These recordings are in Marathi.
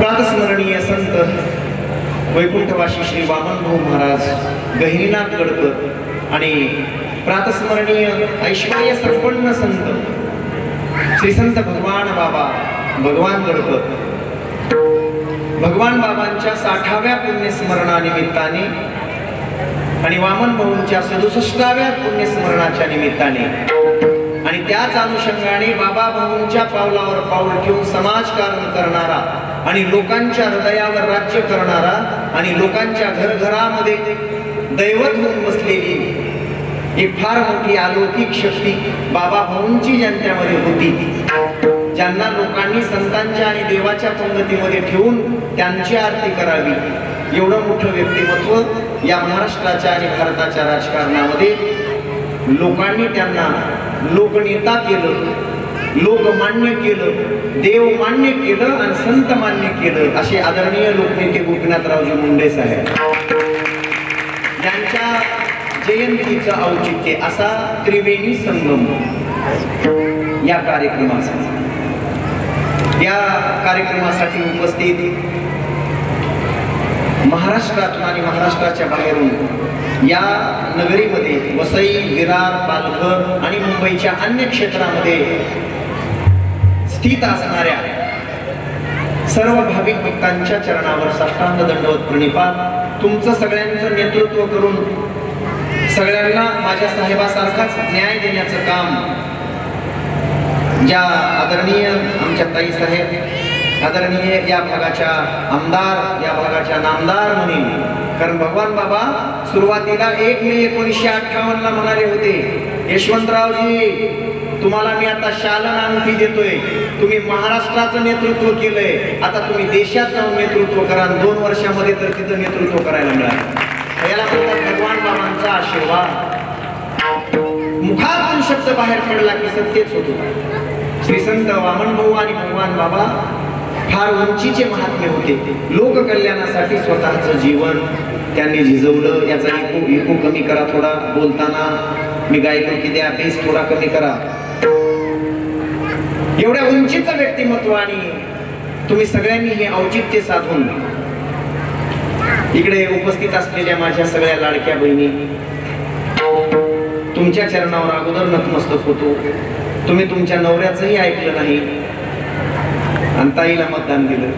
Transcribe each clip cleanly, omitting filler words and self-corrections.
प्रातस्मरणीय संत वैकुंठवासी श्री वामनभाऊ महाराज गहिनीनाथ गडकर आणि प्रातस्मरणीय ऐश्वर्य संपन्न संत श्री संत भगवान बाबा भगवान गडकर भगवान बाबांच्या 60व्या पुण्यस्मरणानिमित्ताने आणि वामन भाऊंच्या 67व्या पुण्यस्मरणाच्या निमित्ताने आणि त्याच अनुषंगाने बाबा भाऊंच्या पावलावर पाऊल ठेवून समाजकारण करणारा आणि लोकांच्या हृदयावर राज्य करणारा आणि लोकांच्या घरघरामध्ये दैवत होऊन बसलेली एक फार मोठी अलौकिक शक्ती बाबा भाऊंची ज्यांच्यामध्ये होती, ज्यांना लोकांनी संतांच्या आणि देवाच्या पंगतीमध्ये ठेवून त्यांची आरती करावी, एवढं मोठं व्यक्तिमत्व या महाराष्ट्राच्या आणि भारताच्या राजकारणामध्ये लोकांनी त्यांना लोकनेता केलं, लोकमान्य केलं, देव मान्य केलं आणि संत मान्य केलं असे आदरणीय लोकनेते गोपीनाथरावजी मुंडे साहेब यांच्या जयंतीचं औचित्य असा त्रिवेणी संगम या कार्यक्रमासाठी उपस्थित महाराष्ट्रातून आणि महाराष्ट्राच्या बाहेरून या नगरीमध्ये वसई, विरार, पालघर आणि मुंबईच्या अन्य क्षेत्रामध्ये स्थित असणाऱ्या सर्व भाविक भक्तांच्या चरणावर साष्टांग दंडवत प्रणिपात तुमचं सगळ्यांचं नेतृत्व करून सगळ्यांना माझ्या साहेबासारखाच न्याय देण्याचं काम ज्या आदरणीय आमच्या ताई साहेब, आदरणीय या भागाच्या आमदार, या भागाच्या नामदार म्हणून, कारण भगवान बाबा सुरुवातीला 1 मे 1958 म्हणाले होते, यशवंतरावजी तुम्हाला मी आता शालन अंगठी देतोय, तुम्ही महाराष्ट्राचं नेतृत्व केलंय, आता तुम्ही देशात जाऊन नेतृत्व करा. 2 वर्षामध्ये तर तिथं नेतृत्व करायला मिळालं. याला म्हणतात भगवान बाबांचा आशीर्वाद. मुखातून शब्द बाहेर पडला की सत्यच होतो. श्री संत वामनभाऊ आणि भगवान बाबा फार उंचीचे महात्मे होते. लोककल्याणासाठी स्वतःचं जीवन त्यांनी झिजवलं. याचा इको कमी करा थोडा, बोलताना मी गायतो की द्या बेस थोडा कमी करा. एवढ्या उंचीचं व्यक्तिमत्व आणि तुम्ही सगळ्यांनी हे औचित्य साधून इकडे उपस्थित असलेल्या माझ्या सगळ्या लाडक्या बहिणी, तुमच्या चरणावर अगोदर नतमस्तक होतो. तुम्ही तुमच्या नवऱ्याचंही ऐकलं नाही आणि ताईला मतदान दिलं.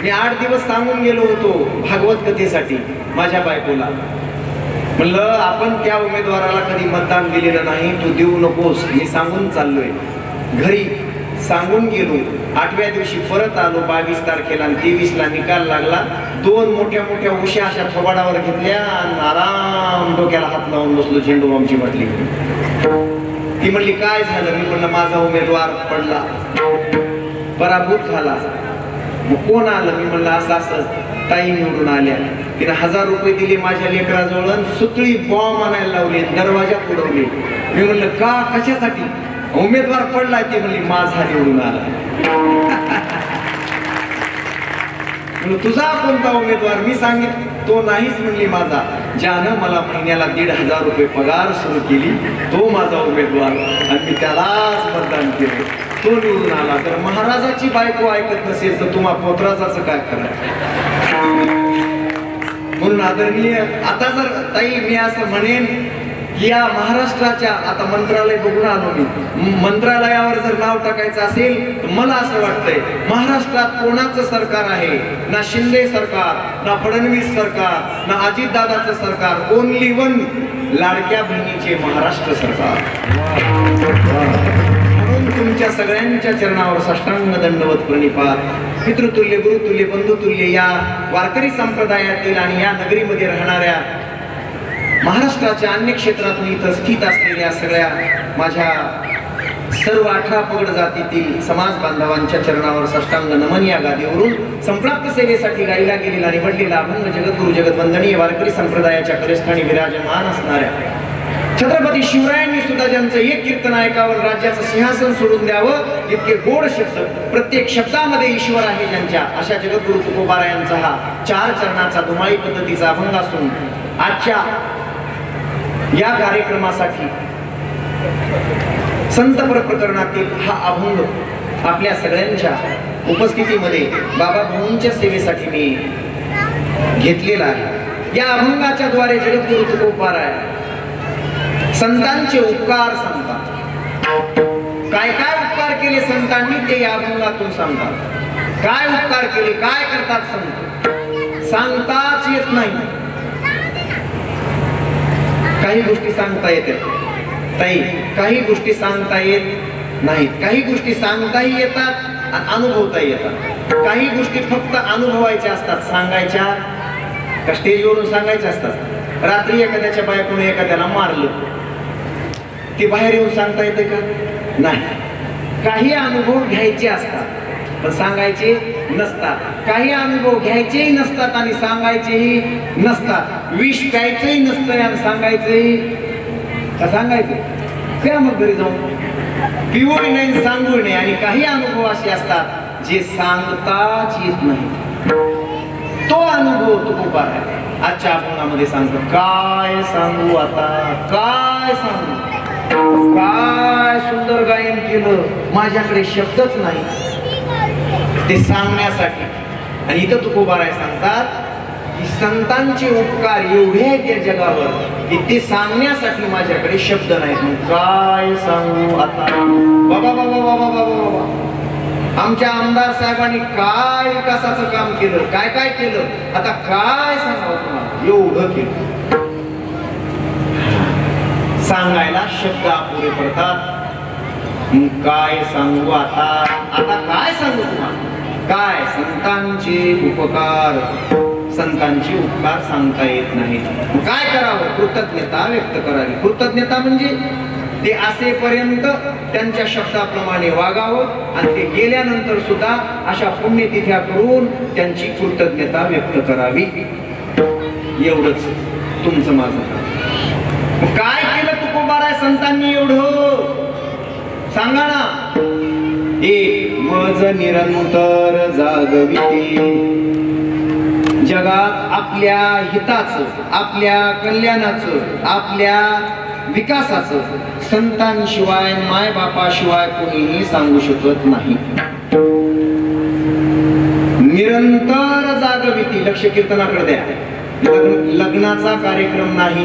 मी 8 दिवस सांगून गेलो होतो भागवत कथेसाठी माझ्या बायकोला, म्हणलं आपण त्या उमेदवाराला कधी मतदान दिलेलं नाही, तू देऊ नकोस. मी सांगून चाललोय, घरी सांगून गेलो. 8व्या दिवशी परत आलो 22 तारखेला आणि 23ला निकाल लागला. 2 मोठ्या मोठ्या उश्या अशा थोबाडावर घेतल्या आणि आराम डोक्याला हात लावून बसलो. झेंडू बामची बाटली. ती म्हणली काय झालं? मी म्हणलं माझा उमेदवार पडला, पराभूत झाला. मग कोण आलं? मी म्हणलं असं असं ताई निवडून आल्या. तिने 1000 रुपये दिले माझ्या लेकराजवळ, सुतळी बॉम्ब आणायला लावले, दरवाजात उडवले. मी म्हणलं का, कशासाठी? उमेदवार पडलाय. ती म्हणली माझा निवडून आला. तुझा कोणता उमेदवार? मी सांगितलं तो नाहीच म्हणली माझा. ज्यानं मला महिन्याला 1500 रुपये पगार सुरू केली तो माझा उमेदवार आणि मी त्यालाच मतदान केलं, तो निवडून आला. तर महाराजाची बायको ऐकत नसेल तर तुम्हा पोतराजाचं काय करायचं? म्हणून आदरणीय, आता जर ताई मी असं म्हणेन या महाराष्ट्राच्या, आता मंत्रालय बघून आलो मी, मंत्रालयावर जर नाव टाकायचं असेल तर मला असं वाटतंय महाराष्ट्रात कोणाचं सरकार आहे? ना शिंदे सरकार, ना फडणवीस सरकार, ना अजितदादाचं सरकार, ओनली वन लाडक्या बहिणीचे महाराष्ट्र सरकार. म्हणून तुमच्या सगळ्यांच्या चरणावर साष्टांग दंडवत प्रणिपात. पितृतुल्य, गुरुतुल्य, बंधुतुल्य या वारकरी संप्रदायातील आणि या नगरीमध्ये राहणाऱ्या महाराष्ट्राच्या अन्य क्षेत्रातून इथं स्थित असलेल्या सगळ्या माझ्या सर्व 18 पगड जातीतील समाज बांधवांच्या चरणावर साष्टांग नमन. या गादीवरून संप्राप्त सेवेसाठी गायला गेलेला निवडलेला अभंग जगद्गुरु जगद्वंदनीय वारकरी संप्रदायाच्या कलेस्थानी विराजमान असणाऱ्या छत्रपती शिवरायांनी सुद्धा ज्यांचं एक कीर्तन ऐकावं, राज्याचं सिंहासन सोडून द्यावं, इतके गोड शब्द, प्रत्येक शब्दामध्ये ईश्वर आहे ज्यांच्या, अशा जगद्गुरु तुकोबारायांचा हा 4 चरणाचा धुमाळी पद्धतीचा अभंग असून आजच्या या कार्यक्रमासाठी संत प्रकरणातील हा अभंग आपल्या सगळ्यांच्या उपस्थितीमध्ये बाबा भाऊंच्या सेवेसाठी मी घेतलेला आहे। या अभंगाच्या द्वारे जगद्गुरु तुकोबाराय संतांचे उपकार सांगतात। काय काय उपकार केले संतांनी ते या अभंगातून सांगतात। काय उपकार केले, काय करतात संत, सांगताच येत नाही। काही गोष्टी सांगता येतात ताई, काही गोष्टी सांगता येत नाहीत, काही गोष्टी सांगताही येतात आणि अनुभवता येतात। काही गोष्टी फक्त अनुभवायच्या असतात, सांगायच्या का स्टेजवरून सांगायच्या असतात। रात्री एखाद्याच्या बायकोने एखाद्याला मारलं, ते बाहेर येऊन सांगता येते का? नाही। काही अनुभव घ्यायचे असतात पण सांगायचे नसतात। काही अनुभव घ्यायचेही नसतात आणि सांगायचेही नसतात। विष प्यायचंही नसतं आणि सांगायचंही का? सांगायचं त्या मग घरी जाऊन पिवळी नाही सांगू नये। आणि काही अनुभव असे असतात जे सांगताच येत नाही। तो अनुभव तुकोबाराय आजच्या अभंगामध्ये सांगतो। काय सांगू आता, काय सांगू, काय सुंदर गायन केलं, माझ्याकडे शब्दच नाही ते सांगण्यासाठी। आणि इथं तुकोबाराय सांगतात की संतांचे उपकार एवढे आहेत या जगावर की ते सांगण्यासाठी माझ्याकडे शब्द नाहीत। मग काय सांगू आता? बाबा बाबा बाबा बाबा बाबा, आमच्या आमदार साहेबांनी काय विकासाचं काम केलं, काय काय केलं, आता काय सांगावं तुम्हाला? एवढं केलं। सांगायला शब्द अपुरे पडतात। मग काय सांगू आता? आता काय सांगू तुम्हाला? काय संतांचे उपकार, संतांचे उपकार सांगता येत नाहीत। काय करावं? कृतज्ञता व्यक्त करावी। कृतज्ञता म्हणजे ते असेपर्यंत त्यांच्या शब्दाप्रमाणे वागावं आणि ते गेल्यानंतर सुद्धा अशा पुण्यतिथ्या करून त्यांची कृतज्ञता व्यक्त करावी। एवढंच तुमचं माझं काम। काय केलं तुकोबाराय संतांनी एवढं? सांगा ना। एक मज निरंतर जागविते, जगात आपल्या हिताचं, आपल्या कल्याणाचं, आपल्या विकासाचं संतांशिवाय, माय बापाशिवाय कोणीही सांगू शकत नाही। निरंतर जागविती। लक्ष कीर्तनाकडे द्या। लग्नाचा कार्यक्रम नाही,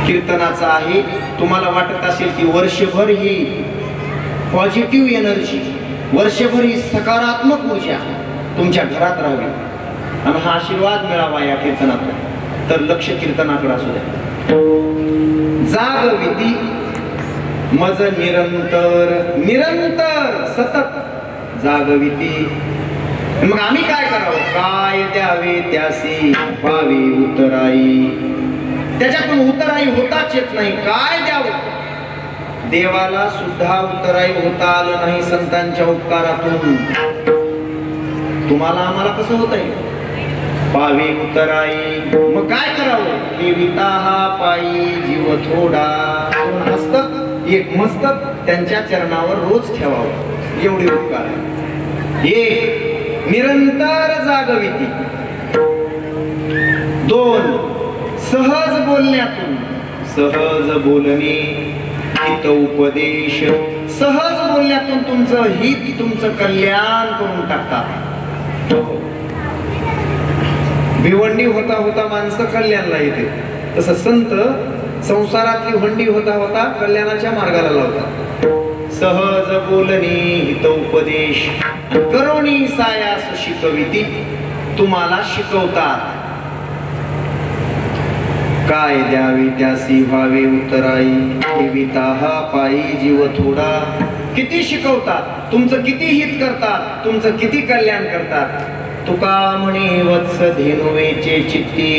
कीर्तनाचा आहे। तुम्हाला वाटत असेल की वर्षभर ही पॉझिटिव्ह एनर्जी, वर्षभर ही सकारात्मक ऊर्जा तुमच्या घरात राहावी आणि हा आशीर्वाद मिळावा या कीर्तनातून, तर लक्ष कीर्तनाकडे असू द्या। जागविती मज निरंतर, निरंतर सतत जागविती। मग आम्ही काय करावं? काय द्यावे त्यासी व्हावी उतराई। त्याच्यातून उतराई होताच येत नाही। काय द्यावं? देवाला सुद्धा उतराई होता आलं नाही संतांच्या उपकारातून। तुम्हाला आम्हाला कसं होतंय? पावी उतराई। मग काय करावं? देविता हा पायी जीव थोडा। दोन हस्तक एक मस्तक त्यांच्या चरणावर रोज ठेवावं, एवढे उपकार आहे। एक निरंतर जागविती, दोन सहज बोलण्यातून, सहज बोलणे हित उपदेश। सहज बोलण्यातून तुमचं हित, तुमचं कल्याण करून टाकतात। भिवंडी होता होता माणसं कल्याणला येते, तसं संत संसारातली हंडी होता होता कल्याणाच्या मार्गाला लावतात। सहज बोलणे हित उपदेश, करोनी सायास शिकविती। तुम्हाला शिकवतात। काय द्यावे त्यासी व्हावे उतराई, देविता हा पायी जीव थोडा। किती शिकवतात, तुमचं किती हित करतात, तुमचं किती कल्याण करतात। तुका म्हणे वत्स धेनुवेचे चित्ती,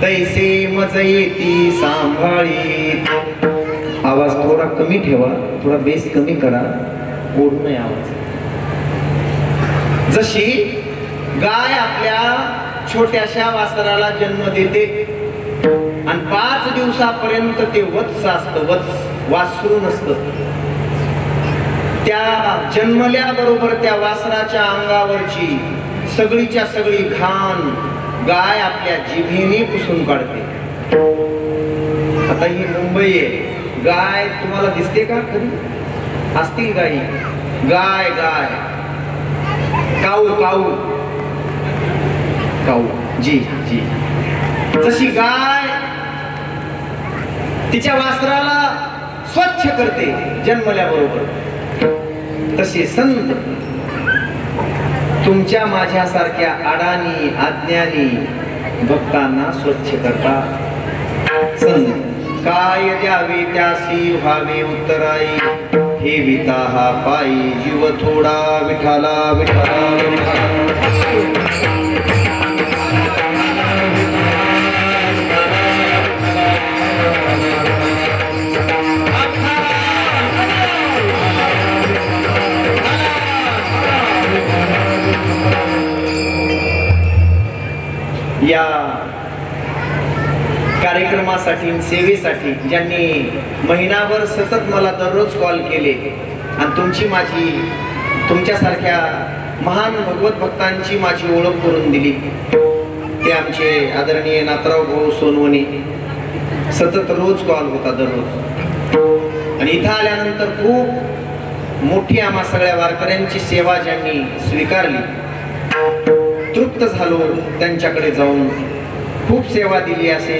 तैसे मज येती सांभाळी। आवाज थोडा कमी ठेवा, थोडा बेस कमी करा, ओढू नये आवाज। जशी गाय आपल्या छोट्याशा वासराला जन्म देते आणि 5 दिवसापर्यंत ते वत्स असतं, वत्स वासरू नसतं। त्या जन्मल्याबरोबर त्या वासराच्या अंगावरची सगळीच्या सगळी घाण गाय आपल्या जिभेने पुसून काढते। आता ही मुंबई आहे, गाय तुम्हाला दिसते का कधी? असतील गाई. गाय गाय, काऊ काऊ काऊ, जी जी. जशी गाय तिच्या वासराला स्वच्छ करते जन्मल्याबरोबर, तसे संत तुमच्या माझ्यासारख्या अडाणी अज्ञानी भक्तांना स्वच्छ करतात. संत काय द्यावे त्यासी व्हावे उत्तराई, हे विता हा पायी जीव थोडा विठाला विठाला विठाला. या कार्यक्रमासाठी सेवेसाठी ज्यांनी महिनाभर सतत मला दररोज कॉल केले आणि तुमची माझी तुमच्यासारख्या महान भगवत भक्तांची माझी ओळख करून दिली, ते आमचे आदरणीय नाथराव भाऊ सोनवणे. सतत रोज कॉल होता दररोज. आणि इथं आल्यानंतर खूप मोठी आम्हा सगळ्या वारकऱ्यांची सेवा ज्यांनी स्वीकारली, तृप्त झालो त्यांच्याकडे जाऊन. खूप सेवा दिली असे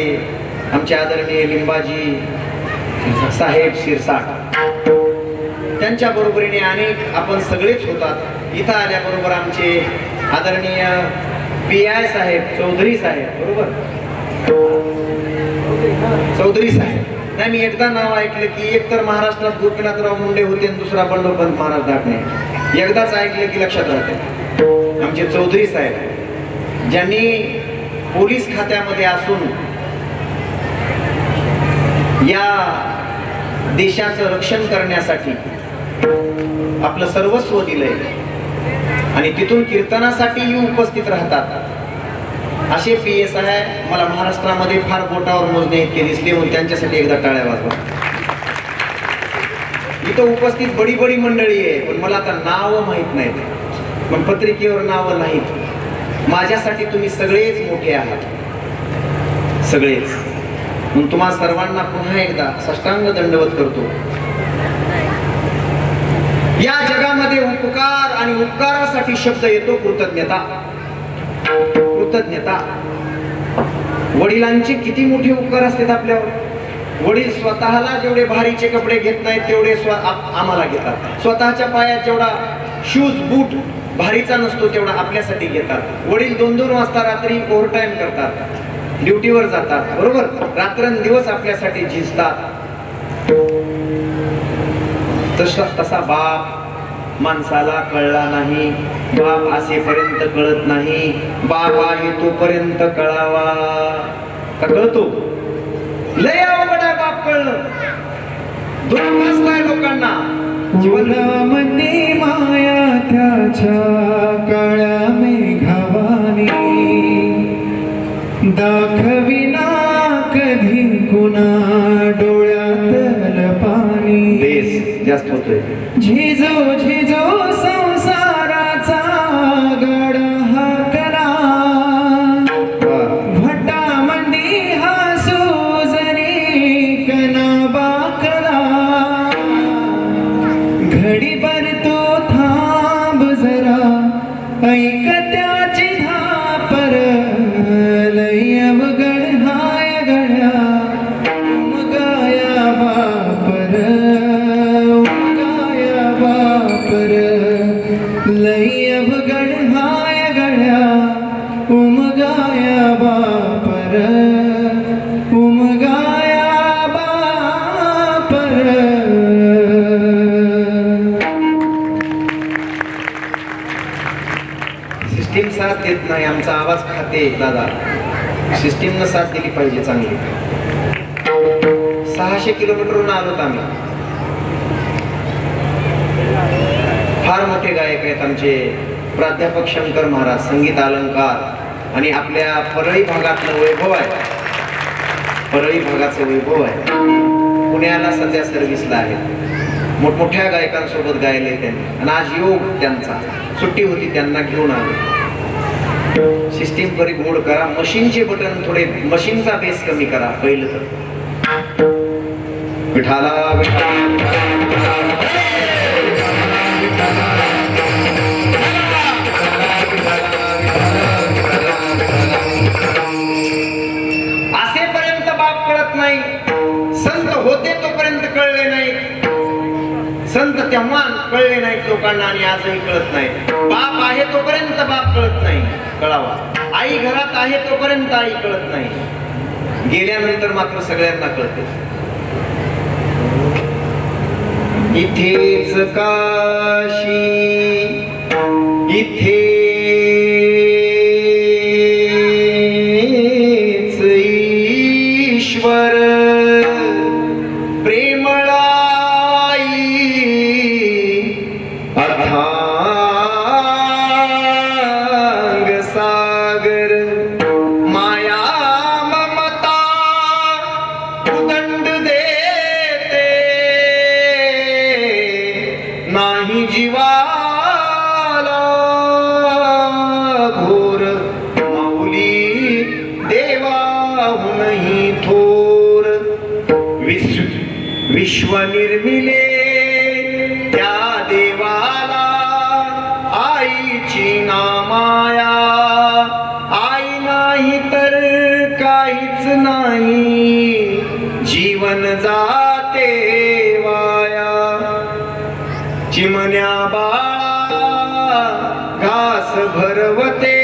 आमचे आदरणीय लिंबाजी साहेब शिरसाट, त्यांच्या बरोबरीने अनेक आपण सगळेच होतात. इथं आल्याबरोबर आमचे आदरणीय PI साहेब, चौधरी साहेब, बरोबर चौधरी साहेब. नाही, मी एकदा नाव ऐकलं की एकतर महाराष्ट्रात गोपीनाथराव मुंडे होते आणि दुसरा बंडोपंत महाराज दाखणे. एकदाच ऐकलं की लक्षात राहते. आमचे चौधरी साहेब ज्यांनी पोलीस खात्यामध्ये असून या देशाचं रक्षण करण्यासाठी आपलं सर्वस्व दिलंय आणि तिथून कीर्तनासाठीही उपस्थित राहतात, असे PSI मला महाराष्ट्रामध्ये फार बोटावर मोजणे इतके दिसले. म्हणून त्यांच्यासाठी एकदा टाळ्या वाजवा. इथं उपस्थित बडी बडी मंडळी आहे, पण मला आता नावं माहित नाहीत, पण पत्रिकेवर नावं नाहीत. माझ्यासाठी तुम्ही सगळेच मोठे आहात, सगळेच. म्हणून तुम्हा सर्वांना पुन्हा एकदा साष्टांग दंडवत करतो. या जगामध्ये उपकार आणि उपकारासाठी शब्द येतो कृतज्ञता. कृतज्ञता. वडिलांचे किती मोठे उपकार असतात आपल्यावर. वडील स्वतःला जेवढे भारीचे कपडे घेत नाहीत तेवढे आम्हाला घेतात. स्वतःच्या पायात जेवढा शूज बूट भारीचा नसतो तेवढा आपल्यासाठी घेतात. वडील 2-2 वाजता रात्री ओव्हर टाइम करतात, ड्युटीवर जातात, बरोबर, रात्रंदिवस आपल्यासाठी झिजतात. तसा बाप माणसाला कळला नाही. बाप असेपर्यंत कळत नाही. बाप आहे तोपर्यंत कळावा. का कळतो? लय अवघड आहे बाप कळणं. दुःख आहे लोकांना. जीवनामध्ये माया त्याच्या काळ्या मेघावानी दाखविना कधी कुणा डोळ्यातल पाणी. बेस जास्त होतोय. झिजो झिजो संसाराचा गड हाकला भटामंदी हा सुजनी कना बाकला. घडीभर तो थांब जरा ऐक त्याची धापर लय अवघड हाय गड्या उमगाया बापर उमगाया बापर लय अवघड हाय गड्या उमगाया बापर उमगाया बापर. सिस्टीम साथ देत नाही, आमचा आवाज खाते दादा. सिस्टीमनं साथ दिली पाहिजे चांगली. 600 किलोमीटरहून आलोत आम्ही. फार मोठे गायक आहेत आमचे प्राध्यापक शंकर महाराज, संगीत अलंकार, आणि आपल्या परळी भागातलं वैभव आहे. परळी भागाचं वैभव आहे. पुण्याला सध्या सर्व्हिसला आहेत. मोठमोठ्या गायकांसोबत गायले त्यांनी. आणि आज योग त्यांचा, सुट्टी होती त्यांना घेऊन आलो. सिस्टीम बरी गोड करा. मशीनचे बटन थोडे, मशीनचा बेस कमी करा पहिलं तर. विठाला असेपर्यंत बाप कळत नाही, संत होते तोपर्यंत कळले नाही, संत तेव्हा कळले नाहीत लोकांना आणि आजही कळत नाही. बाप आहे तोपर्यंत बाप कळत नाही, कळावा. आई घरात आहे तोपर्यंत आई कळत नाही, गेल्यानंतर मात्र सगळ्यांना कळते. इथेच काशी इथेच ईश्वर प्रेमळाई अथांग सागर माया ममता उदंड देते नाही जीवाला घोर माऊली देवाहूनही थोर विश्व निर्मिले त्या देवाला आईची नामाया. आई नाही तर काहीच नाही, जीवन जाते वाया. चिमण्या बाळा घास भरवते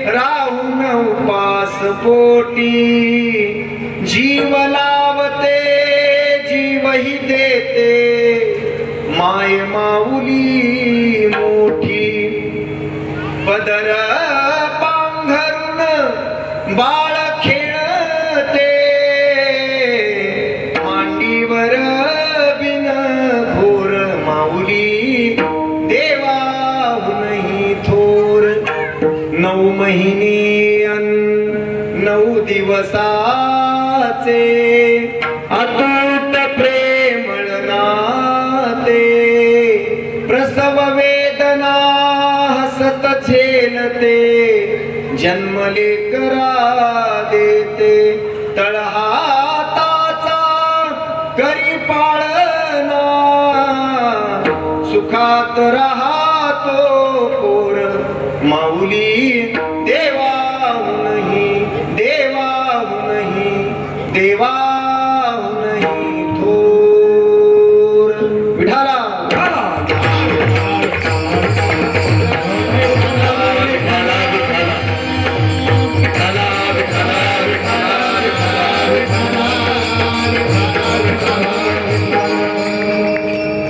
राहून उपास पोटी, जीव लावते जीवही देते माय माऊली मोठी. पदर पांघरून बाळ खेळते मांडीवर बिन घोर माऊली देवाहूनही थोर. 9 महिने 9 दिवसाचे अतूट प्रेमळ नाते, प्रसव वेदना हसत झेलते जन्मले करा देते. तळहाताचा करी पाळना सुखात राहतो पोर माऊली देवाहूनही देवाहूनही देवाहूनही थोर. विठाला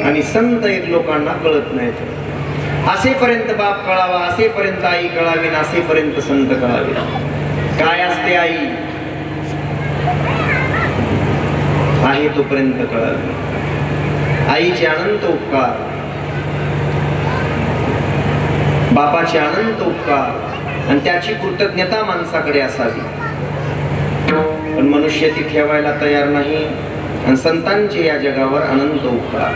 आणि संत एक लोकांना कळत नाहीत. असेपर्यंत बाप कळावा, असेपर्यंत आई कळावी, असेपर्यंत संत कळावे. काय असते आई आहे तोपर्यंत कळावे. आईचे अनंत उपकार, बापाचे अनंत उपकार आणि त्याची कृतज्ञता माणसाकडे असावी. पण मनुष्य ती ठेवायला तयार नाही. आणि संतांचे या जगावर अनंत उपकार.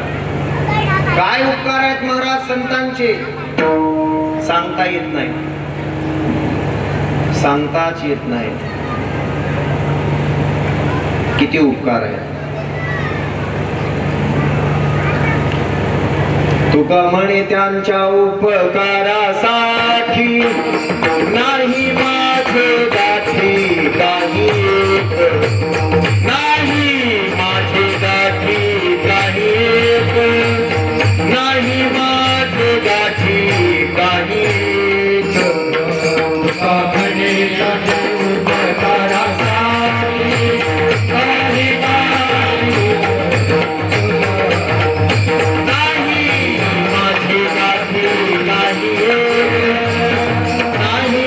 काय उपकार आहेत महाराज संतांचे, सांगता येत नाही, सांगताच येत नाही. किती उपकार आहेत. तुका म्हणे त्यांच्या उपकारासाठी नाही माझे गाठी काही एक, नाही माझे गाठी काही एक, नाही माझे गाठी काही एक. तुका म्हणे त्यांच्या उपकारासाठी नाही माझे गाठी काही एक, नाही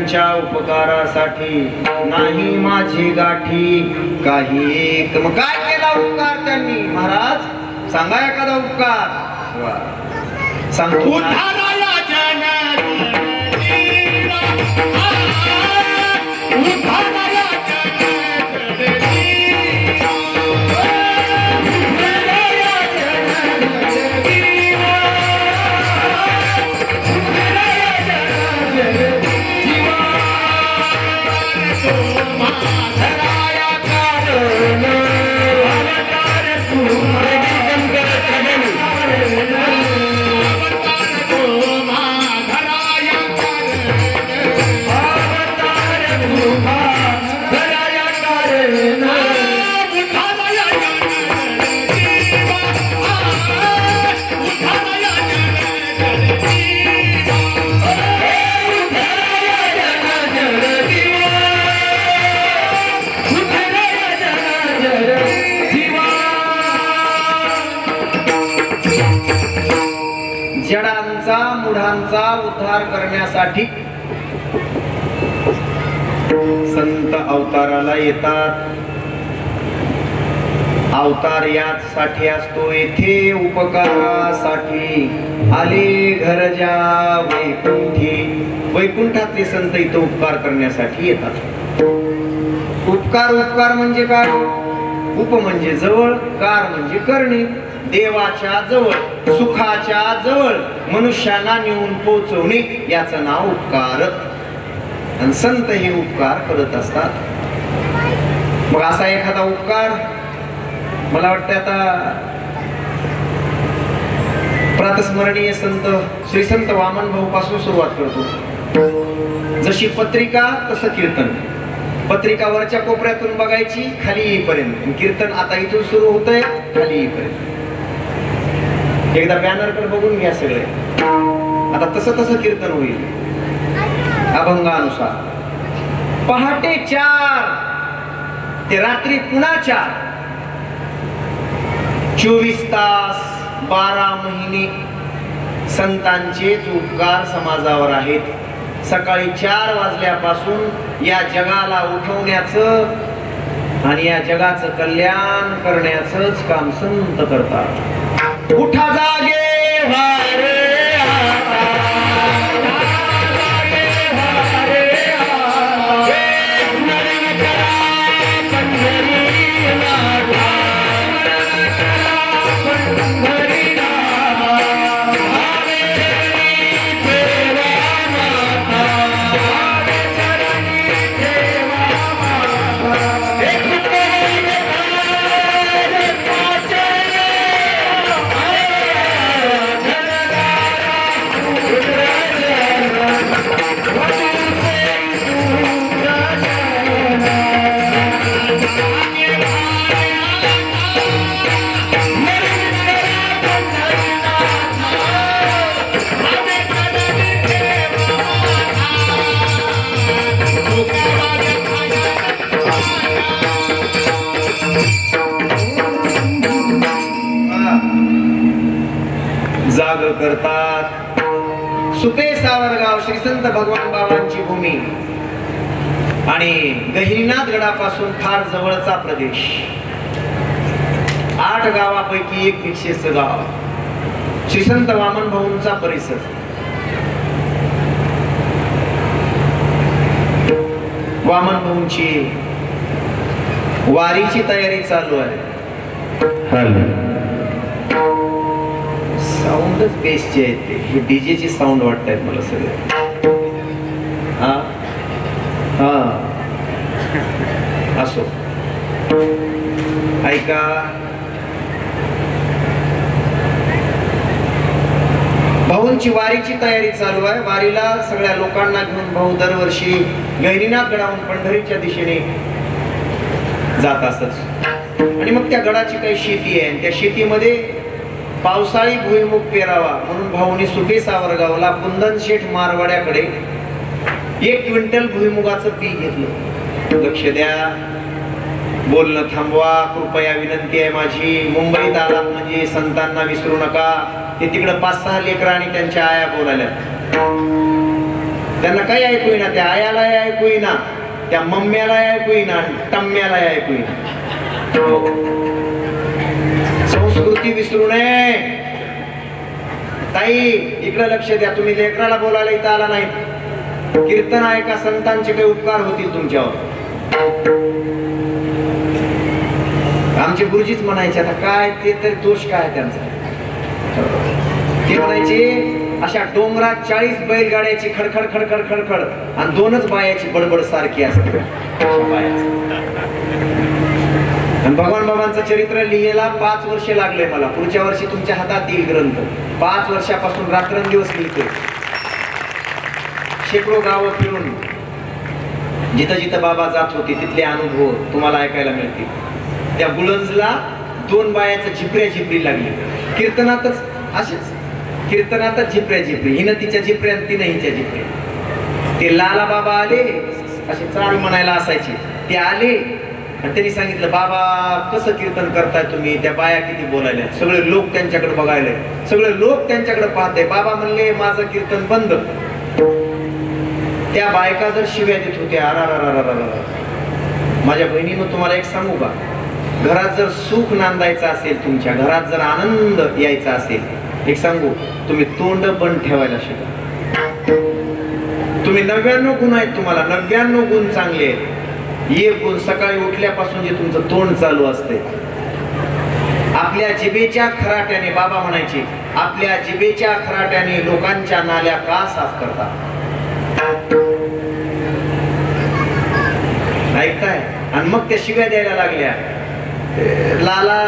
मोठ्यांच्या उपकारासाठी नाही माझी गाठी काही एक. मग काय केला उपकार त्यांनी महाराज सांगा एखादा उपकार. वा. सांगतो जडांचा मुढांचा उद्धार करण्यासाठी संत अवताराला येतात. अवतार याचसाठी असतो येथे उपकारासाठी आले घरजा वैकुंठी. वैकुंठातले संत इथं उपकार करण्यासाठी येतात. उपकार उपकार म्हणजे काय? उप म्हणजे जवळ, कार म्हणजे करणे. देवाच्या जवळ सुखाच्या जवळ मनुष्याला नेऊन पोहोचवणे याचं नाव उपकार. आणि संत हे उपकार करत असतात. मग असा एखादा उपकार मला वाटतं आता प्रातस्मरणीय संत श्री संत वामन भाऊ पासून सुरुवात करतो. जशी पत्रिका तसं कीर्तन. पत्रिका वरच्या कोपऱ्यातून बघायची खाली येईपर्यंत. कीर्तन आता इथून सुरू होतंय खाली येईपर्यंत. एकदा बॅनर कडे बघून घ्या सगळे. आता तसं तसं कीर्तन होईल अभंगानुसार. पहाटे 4 ते रात्री पुन्हा 4. 24 तास 12 महिने संतांचेच उपकार समाजावर आहेत. सकाळी 4 वाजल्यापासून या जगाला उठवण्याचं आणि या जगाचं कल्याण करण्याचंच काम संत करतात. उठा जागे वारे जाग करतात. सुपे सावरगाव श्री संत भगवान बाबांची भूमी आणि गहिनीनाथ गडापासून फार जवळचा प्रदेश. 8 गावापैकी एक निश्चित गाव श्री संत वामन भाऊंचा परिसर. वामन भाऊंची वारीची तयारी चालू आहे. साऊंडच बेस्टचे आहेत ते. हे डीजेचे साऊंड वाटतायत मला सगळे. हा हा असो. ऐका भाऊंची वारीची तयारी चालू आहे. वारीला सगळ्या लोकांना घेऊन भाऊ दरवर्षी गहिनीनाथ गडाहून पंढरीच्या दिशेने जात असत. आणि मग त्या गडाची काही शेती आहे. त्या शेतीमध्ये पावसाळी भुईमुग पेरावा म्हणून भाऊनी सुपे सावरगावला कुंदन शेठ मारवाड्याकडे 1 क्विंटल भुईमुगाचं पीक घेतलं. लक्ष द्या. बोलणं थांबवा कृपया विनंती आहे माझी. मुंबईत आलात म्हणजे संतांना विसरू नका. ते तिकडे 5-6 लेकरं आणि त्यांच्या आया बोलायला. त्यांना काही ऐकू येईना, त्या आयाला ऐकू येईना, त्या मम्म्याला ऐकू येईना, टम्म्याला ऐकू येईना. संस्कृती विसरू नये. ताई इकडे लक्ष द्या. तुम्ही लेकराला बोलायला इथं आला नाही. कीर्तन ऐका, संतांचे काही उपकार होतील तुमच्यावर. आमचे गुरुजीच म्हणायचे, आता काय ते तरी दोष काय त्यांचा. ते म्हणायचे अशा डोंगरात 40 बैलगाड्याची खडखड खडखड खडखड आणि 2च बायाची बडबड सारखी असते. आणि भगवान बाबांचं चरित्र लिहायला 5 वर्षे लागले मला. पुढच्या वर्षी तुमच्या हातात येईल ग्रंथ. 5 वर्षापासून रात्रंदिवस लिहितोय. शेकडो गावं फिरून जिथं जिथं बाबा जात होते तिथले अनुभव तुम्हाला ऐकायला मिळतील. त्या गुळंजला 2 बायाचं झिपऱ्या झिपरी लागली. कीर्तनातच असेच, कीर्तनातच झिपऱ्या झिपरी. हिनं तिच्या झिपऱ्या, तिनं हिच्या झिपऱ्या. ते लाला बाबा आले, असे चाल म्हणायला असायचे. ते आले आणि त्यांनी सांगितलं, बाबा कसं कीर्तन करताय तुम्ही, त्या बाया किती बोलायला. सगळे लोक त्यांच्याकडे बघायले, सगळे लोक त्यांच्याकडे पाहते. बाबा म्हणले माझं कीर्तन बंद. त्या बायका जर शिव्या देत होत्या, माझ्या बहिणीनं तुम्हाला एक सांगू का, घरात जर सुख नांदायचं असेल, तुमच्या घरात जर आनंद यायचा असेल, एक सांगू, तुम्ही तोंड बंद ठेवायला शिका. तुम्ही 99 गुण आहेत, तुम्हाला 99 गुण चांगले आहेत. एक गुण सकाळी उठल्यापासून जे तुमचं तोंड चालू असते. आपल्या जिभेच्या खराट्याने, बाबा म्हणायचे, आपल्या जिभेच्या खराट्याने लोकांच्या नाल्या का साफ करता. ऐकताय. आणि मग त्या शिव्या द्यायला लागल्या. लाला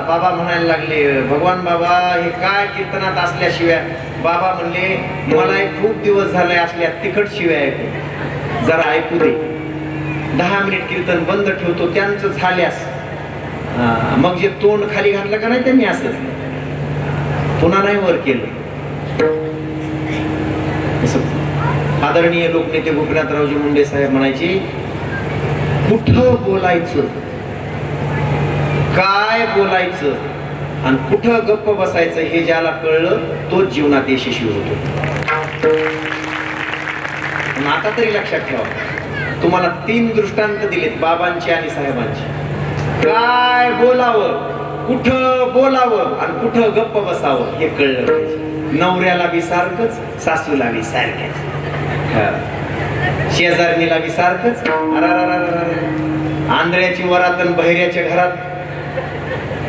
बाबा म्हणायला लागले, भगवान बाबा हे काय कीर्तनात असल्या शिव्या. बाबा म्हणले, मला खूप दिवस झाले असल्या तिखट शिव्या ऐकू, जरा ऐकू दे. 10 मिनिट कीर्तन बंद ठेवतो, त्यांचं झाल्यास मग जे तोंड खाली घातलं का नाही त्यांनी, असं पुन्हा नाही वर केलं. आदरणीय लोकनेते गोपीनाथरावजी मुंडे साहेब म्हणायचे, कुठं बोलायचं, काय बोलायचं आणि कुठं गप्प बसायचं हे ज्याला कळलं तोच जीवनात यशस्वी होतो. आता तरी लक्षात ठेवा, तुम्हाला 3 दृष्टांत दिलेत बाबांचे आणि साहेबांचे. काय बोलावं, कुठं बोलावं आणि कुठं गप्प बसावं हे कळलं पाहिजे. नवऱ्याला बी सारखंच, सासूला बी सारखंच, शेजारणीला बी सारखंच. आंधळ्याची वरात आणि बहिऱ्याच्या घरात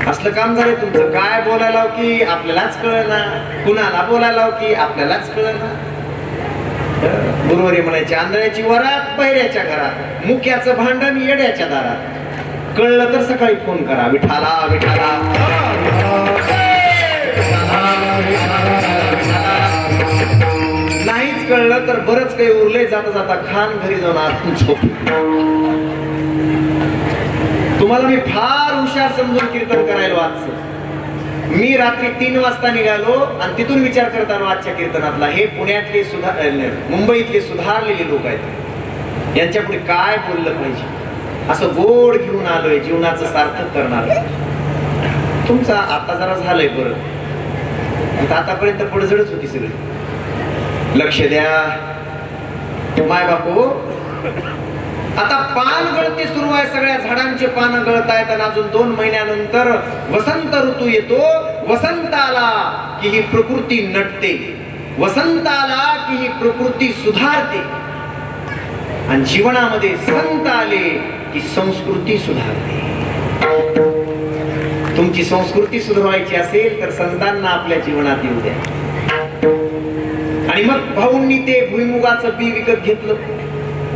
असलं काम झालंय तुमचं. काय बोलायला की आपल्यालाच कळना, कुणाला बोलायला की आपल्यालाच कळना. गुरुवारी म्हणायचे, आंधळ्याची वरात बहिऱ्याच्या घरात, मुक्याचं भांडण येड्याच्या दारात. कळलं तर सकाळी फोन करा, विठाला विठाला. नाहीच कळलं तर बरंच काही उरले, जाता जाता खान घरी जाऊन आतून झोप. तुम्हाला मी फार हुशार समजून कीर्तन करायला वाचलं. मी रात्री 3 वाजता निघालो आणि तिथून विचार करत आलो आजच्या कीर्तनातला, हे पुण्यातले मुंबईतले सुधारलेले लोक आहेत, यांच्या पुढे काय बोललं पाहिजे, असं गोड घेऊन आलोय, जीवनाचं सार्थक करणार. तुमचा आता जरा झालंय बरं, आतापर्यंत पडझडच होती सगळी. लक्ष द्या माय बापू. आता पान गळती सुरू आहे, सगळ्या झाडांचे पानं गळतायत आणि अजून 2 महिन्यानंतर वसंत ऋतू येतो. वसंत आला की ही प्रकृती नटते, वसंत आला की ही प्रकृती सुधारते आणि जीवनामध्ये संत आले की संस्कृती सुधारते. तुमची संस्कृती सुधारायची असेल तर संतांना आपल्या जीवनात येऊ द्या. आणि मग भाऊंनी ते भुईमुगाचं बी विकत घेतलं,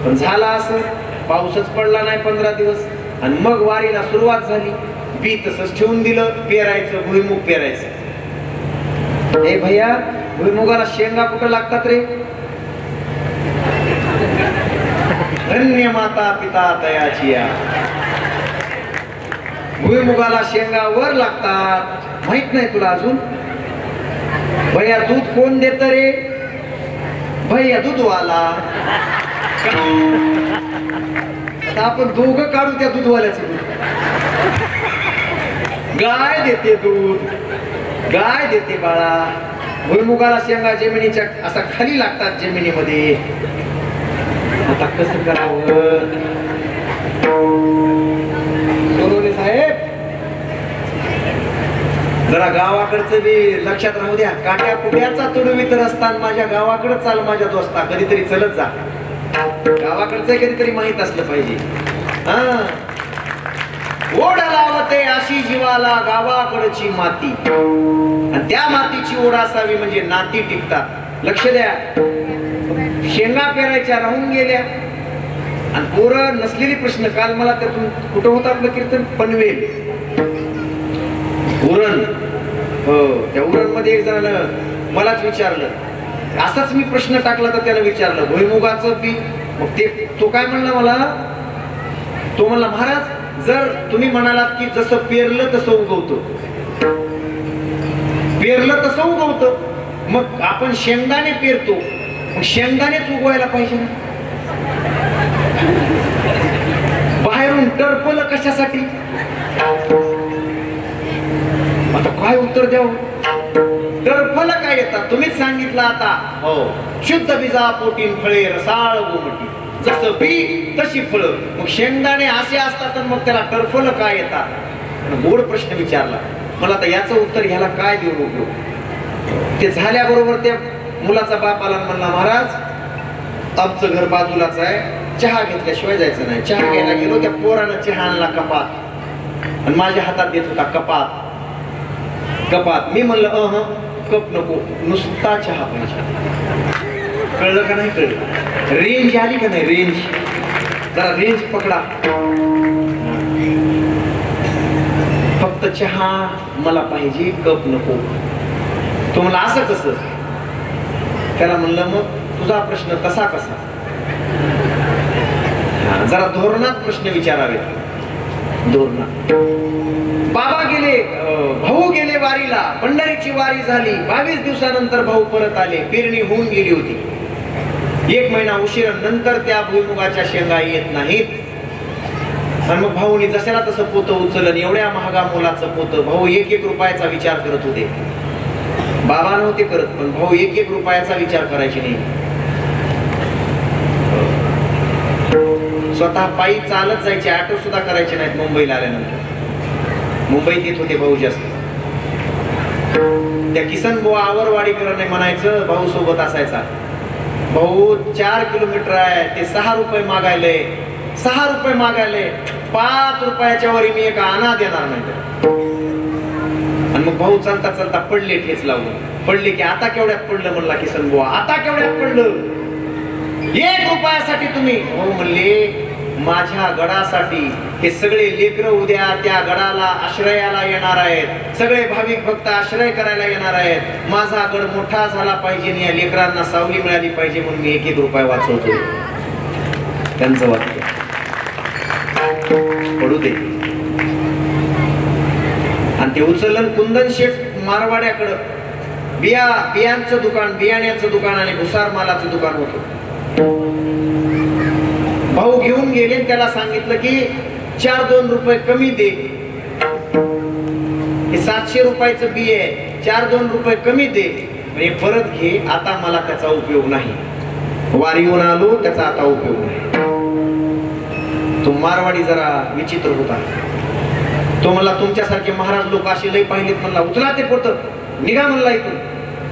पण झाला असं, पाऊसच पडला नाही 15 दिवस. आणि मग वारीला सुरुवात झाली, बी तसंच ठेवून दिलं, पेरायचं, भुईमुग पेरायचं. ए भैया, भुईमुगाला शेंगा कुठं लागतात रे? धन्य माता पिता तयाची या. भुईमुगाला शेंगा वर लागतात, माहित नाही तुला अजून? भैया दूध कोण देत रे? भैया दूधवाला. आता आपण दोघं काढू त्या दूधवाल्याचं दूध. गाय देते दूध, गाय देते बाळा. भुईमुगाला शेंगा जमिनीच्या असा खाली लागतात जमिनीमध्ये. आता कसं करावं सोनवणे साहेब? जरा गावाकडचं बी लक्षात राहू द्या. काट्या कुट्याचा तुडवीत रस्ता माझ्या गावाकडे चाल माझ्या दोस्ता. कधीतरी चलत जा. गावाकडचं कधीतरी माहित असलं पाहिजे. हा, ओढ लावते अशी जीवाला गावाकडची माती, आणि त्या मातीची ओढ असावी म्हणजे नाती टिकतात. लक्ष द्या. शेंगा पेरायच्या राहून गेल्या आणि पोरं नसलेली प्रश्न. काल मला त्यातून कुठं होतं आपलं कीर्तन? पनवेल उरण. हो, त्या उरण मध्ये एक जणांना मलाच विचारलं. असाच मी प्रश्न टाकला तर त्याला विचारलं भुईमुगाचं पीक. मग ते तो काय म्हणला मला? तो म्हणला महाराज जर तुम्ही म्हणालात की जसं पेरलं तसं उगवतं, पेरलं तसं उगवतं, मग आपण शेंगदाणे पेरतो, मग शेंगदाणेच उगवायला पाहिजे ना. बाहेरून टरपलं कशासाठी? आता काय उत्तर द्यावं? टरफल काय येतात तुम्हीच सांगितलं आता. हो, शुद्ध बीजा पोटीन फळे रसाळ गोमटी, जसं बी तशी फळं. मग शेंगदाणे असे असतात तर मग त्याला टरफल काय येतात? गोड प्रश्न विचारला मला. तर याचं उत्तर घ्यायला काय देऊ नको. ते झाल्याबरोबर त्या मुलाचा बाप आला म्हणला महाराज आमचं घर बाजूलाच आहे, चहा घेतल्याशिवाय जायचं नाही. चहा घ्यायला गेलो, त्या पोरानं चहा आणला कपात आणि माझ्या हातात देत होता कपात. मी म्हणलं कप नको, नुसता चहा पाहिजे. कळलं का नाही? कळलं. रेंज आली का नाही? रेंज जरा रेंज पकडा. फक्त चहा मला पाहिजे, कप नको. तो म्हणला असं कसं? त्याला म्हणलं मग तुझा प्रश्न तसा कसा? जरा धोरणात प्रश्न विचारावे. धोरणात. बाबा गेले, भाऊ गेले वारीला. पंढरीची वारी झाली. 22 दिवसानंतर भाऊ परत आले. पेरणी होऊन गेली होती. 1 महिना उशिरा नंतर त्या भुईमुगाच्या शेंगा येत नाहीत. आणि मग भाऊनी जशाला तसं पोतं उचललं. एवढ्या महागा मोलाचं पोतं. भाऊ 1-1 रुपयाचा विचार करत होते. बाबा नव्हते करत, पण भाऊ 1-1 रुपयाचा विचार करायचे नाही. स्वतः पायी चालत जायचे, ऑटो सुद्धा करायचे नाहीत. मुंबईला आल्यानंतर मुंबईत येत होते भाऊ जास्त. त्या किसन बुवा आवरवाडीकर नाही म्हणायचं, भाऊ सोबत असायचा. भाऊ 4 किलोमीटर आहे, ते 6 रुपये मागायले. 6 रुपये मागायले. 5 रुपयाच्या वरी मी एक आणा देणार नाही. आणि मग भाऊ चालता चालता पडले, ठेच लावून पडले. की आता केवढ्यात पडलं म्हणला किसन बुवा. आता केवढ्यात पडलं? 1 रुपयासाठी तुम्ही? हो म्हणले माझ्या गडासाठी. हे सगळे लेकरं उद्या त्या गडाला आश्रयाला येणार आहेत. सगळे भाविक भक्त आश्रय करायला येणार आहेत. माझा गड मोठा झाला पाहिजे, या लेकरांना सावली मिळाली पाहिजे, म्हणून मी 1-1 रुपये वाचवतो. त्यांचं वाक्य पडू दे. आणि ते उचलन कुंदन शेठ मारवाड्याकडं बियांचं दुकान, बियाण्याचं दुकान आणि भुसार मालाचं दुकान होतं. भाऊ घेऊन गेले. त्याला सांगितलं की 4-2 रुपये कमी दे. हे 700 रुपयाचं बी आहे, 4-2 रुपये कमी दे. म्हणजे परत घे, आता मला त्याचा उपयोग नाही. वारीहून आलो, त्याचा आता उपयोग नाही. तो मारवाडी जरा विचित्र होता. तो मला तुमच्यासारखे महाराज लोक असे लय पाहिलेत म्हणला. उचला ते पोतं, निघा म्हणला इथून.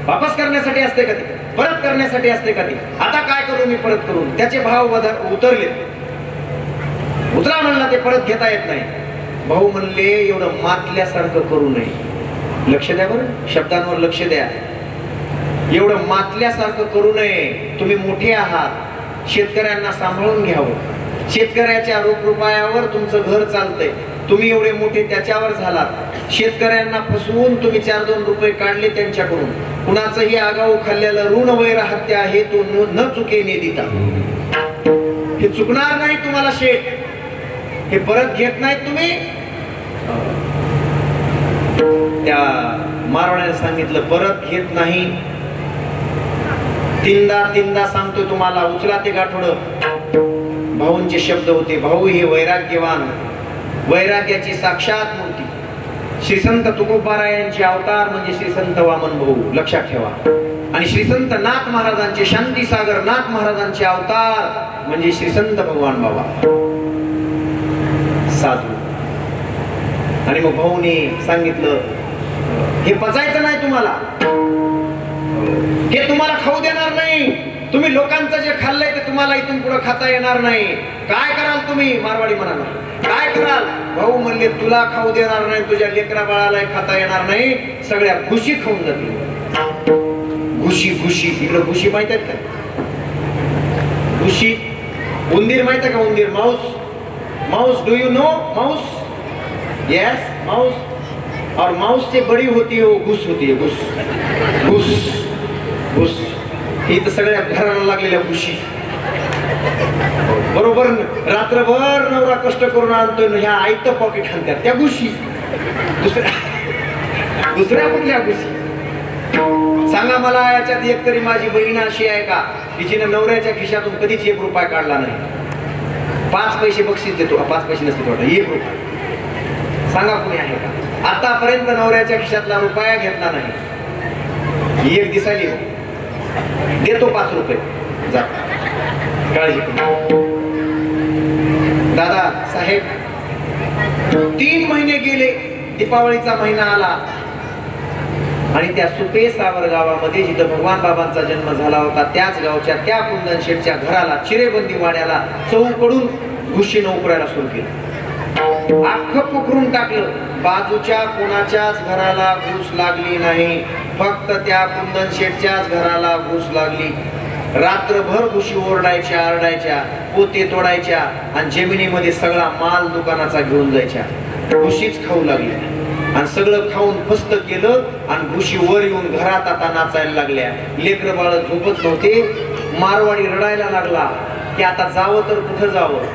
वापस करण्यासाठी असते का ते? परत करण्यासाठी असते का ते? आता काय करू मी परत करून? त्याचे भाव उतरले. उतरा म्हणला, ते परत घेता येत नाही. भाऊ म्हणले एवढं मातल्यासारखं करू नये. लक्ष द्या बरं, शब्दांवर लक्ष द्या. एवढं मातल्यासारखं करू नये. तुम्ही मोठे आहात, शेतकऱ्यांना सांभाळून घ्यावं. शेतकऱ्याच्या रुपयावर तुमचं घर चालतंय. तुम्ही एवढे मोठे त्याच्यावर झालात. शेतकऱ्यांना फसवून तुम्ही 4-2 रुपये काढले त्यांच्याकडून. कुणाचंही आगाऊ खाल्लेलं ऋण वैर हत्या हे तो न चुकेने देता. हे चुकणार नाही तुम्हाला शेठ. हे परत घेत नाहीत तुम्ही. त्या मारवाड्याने सांगितलं परत घेत नाही. तीनदा सांगतोय तुम्हाला, उचला ते गाठोडं. भाऊंचे शब्द होते. भाऊ हे वैराग्यवान, वैराग्याची साक्षात मूर्ती. श्री संत तुकोबारायांचे अवतार म्हणजे श्री संत वामन भाऊ, लक्षात ठेवा. आणि श्री संत नाथ महाराजांचे, शांतीसागर नाथ महाराजांचे अवतार म्हणजे श्री संत भगवान बाबा साधू. आणि मग भाऊने सांगितलं, हे पचायचं नाही तुम्हाला, हे तुम्हाला खाऊ देणार नाही, तुम्ही लोकांचं जे खाल्लंय ते तुम्हाला इथून पुढे खाता येणार नाही. काय कराल तुम्ही? मारवाडी म्हणाला, काय कराल? भाऊ म्हणले, तुला खाऊ देणार नाही, तुझ्या लेकरा बाळाला खाता येणार नाही, सगळ्या घुशी खाऊन जातील. घुशी, घुशी, इकडे घुशी माहित आहेत का? घुशी, उंदीर माहित आहे का? उंदीर, mouse. Mouse, do you know mouse? Yes, mouse. और माउस से बड़ी होती है वो घुस होती है, घुस घुस घुस. ही तर सगळ्या घराला लागलेल्या घुशी. बरोबर रात्रभर नवरा कष्ट करून आणतोय, ह्या आयत पॉकेट आणतात त्या घुशी. दुसऱ्या कुठल्या घुशी? सांगा मला, याच्यात एक तरी माझी बहीण अशी आहे का तिच्यानं नवऱ्याच्या खिशातून कधीच 1 रुपया काढला नाही? 5 पैसे बक्षीस देतो, 5 पैसे नसते थोडं, 1 रुपया. सांगा कोणी आहे का? आतापर्यंत नवऱ्याच्या खिशातला रुपया घेतला नाही. एक दिसायली देतो 5 रुपये, जा काळजी करू. दादा साहेब, 3 महिने गेले, दीपावलीचा महिना आला आणि त्या सुपे सावर गावामध्ये जिथं भगवान बाबांचा जन्म झाला होता त्याच गावच्या त्या कुंदन शेठच्या घराला, चिरेबंदी वाड्याला चौकडून घुशीनं उकरायला सुरू केलं. अख्खं पुकरून टाकलं. बाजूच्या कोणाच्याच घराला घुस लागली नाही, फक्त त्या कुंदन शेठच्याच घराला घुस लागली. रात्रभर घुशी ओरडायच्या, आरडायच्या, पोते तोडायच्या आणि जमिनीमध्ये सगळा माल दुकानाचा घेऊन जायच्या. घुशीच खाऊ लागली आणि सगळं खाऊन फस्त केलं आणि घुशी वर येऊन घरात आता नाचायला लागल्या. लेकर बाळ झोपत नव्हते. मारवाडी रडायला लागला की आता जावं तर कुठं जावं,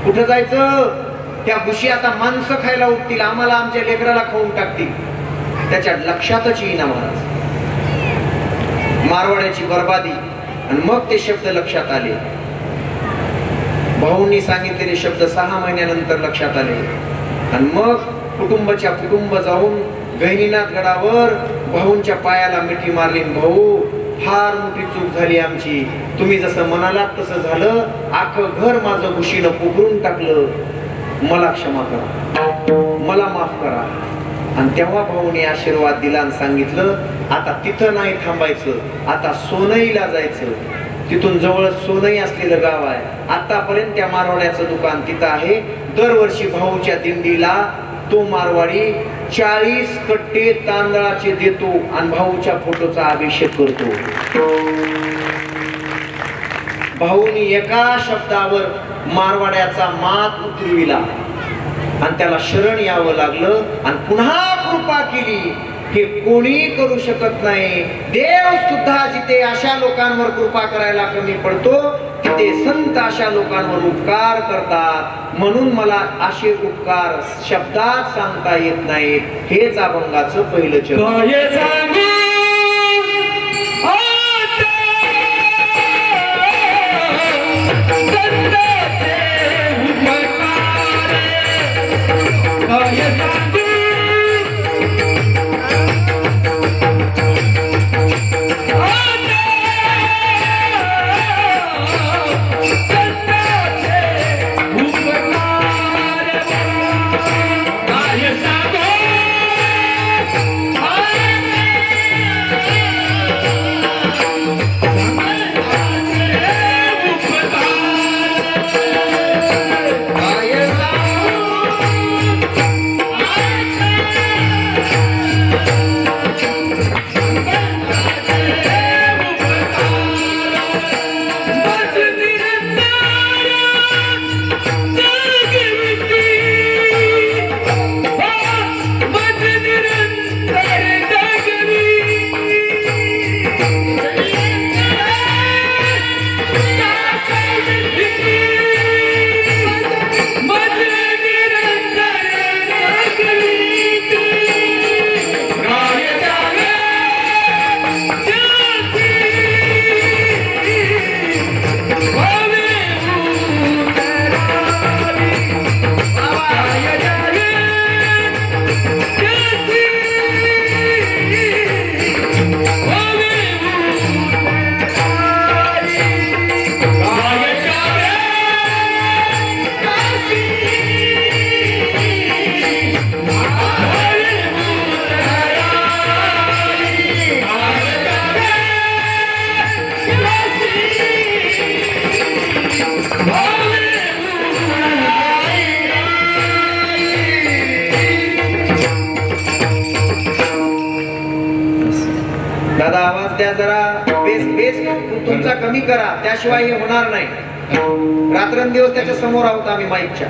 कुठं जायचं? त्या घुशी आता माणसं खायला उठतील, आम्हाला आमच्या लेकराला खाऊन टाकतील. त्याच्या लक्षातच येईना महाराज मारवाड्याची बर्बादी. आणि मग ते शब्द लक्षात आले. भाऊंनी सांगितलेले शब्द 6 महिन्यानंतर लक्षात आले. आणि मग कुटुंबाच्या कुटुंब जाऊन गहिनीनाथ गडावर भाऊंच्या पायाला मिठी मारली. भाऊ, फार मोठी चूक झाली आमची, तुम्ही जसं म्हणालात तसं झालं, अख्खं घर माझं घुशीनं पोखरून टाकलं, मला क्षमा करा, मला माफ करा. आणि तेव्हा भाऊने आशीर्वाद दिला आणि सांगितलं, आता तिथं नाही थांबायचं, आता सोनईला जायचं. तिथून जवळ सोनई असलेलं गाव आहे. आतापर्यंत त्या मारवाड्याचं दुकान तिथं आहे. दरवर्षी भाऊच्या दिंडीला तो मारवाडी 40 कट्टे तांदळाचे देतो आणि भाऊच्या फोटोचा अभिषेक करतो. भाऊनी एका शब्दावर मारवाड्याचा मात उतरविला आणि त्याला शरण यावं लागलं आणि पुन्हा कृपा केली. हे कोणी करू शकत नाही. देव सुद्धा जिथे अशा लोकांवर कृपा करायला कमी पडतो तिथे संत अशा लोकांवर उपकार करतात. म्हणून मला असे उपकार शब्दात सांगता येत नाहीत. हेच अभंगाचं पहिलं चरण. सध्या जरा बेस बेस तुमचा कमी करा, त्याशिवाय हे होणार नाही. रात्रंदिवस त्याच्या समोर आहोत आम्ही माईकच्या.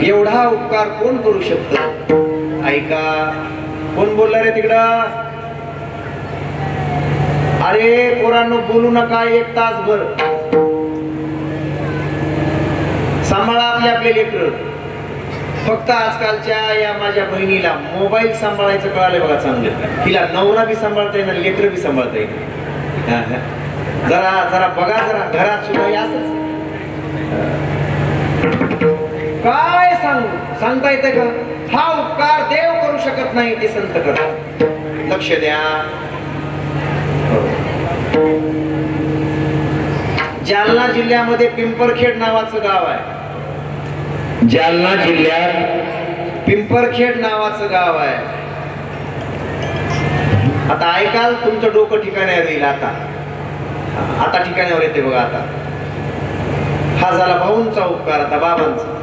एवढा उपकार कोण करू शकतो? ऐका, कोण बोलला रे तिकडं? अरे पोरांनो, बोलू नका एक तासभर. सांभाळा आपले आपले लेकर. फक्त आजकालच्या या माझ्या बहिणीला मोबाईल सांभाळायचं कळालं बघा चांगलं. तिला नवरा बी सांभाळता येईल, लेकर बी सांभाळता येईल. जरा जरा बघा, जरा घरात सुद्धा असंच काय सांगता येते का? हा उपकार देव करू शकत नाही, ते संत करतात. लक्ष द्या. जालना जिल्ह्यामध्ये पिंपरखेड नावाचं गाव आहे. जालना जिल्ह्यात पिंपरखेड नावाचं गाव आहे. आता ऐकाल, तुमचं डोकं ठिकाण्यावर येईल. आता ठिकाण्यावर येते बघा. आता हा झाला भाऊंचा उपकार. आता बाबांचा.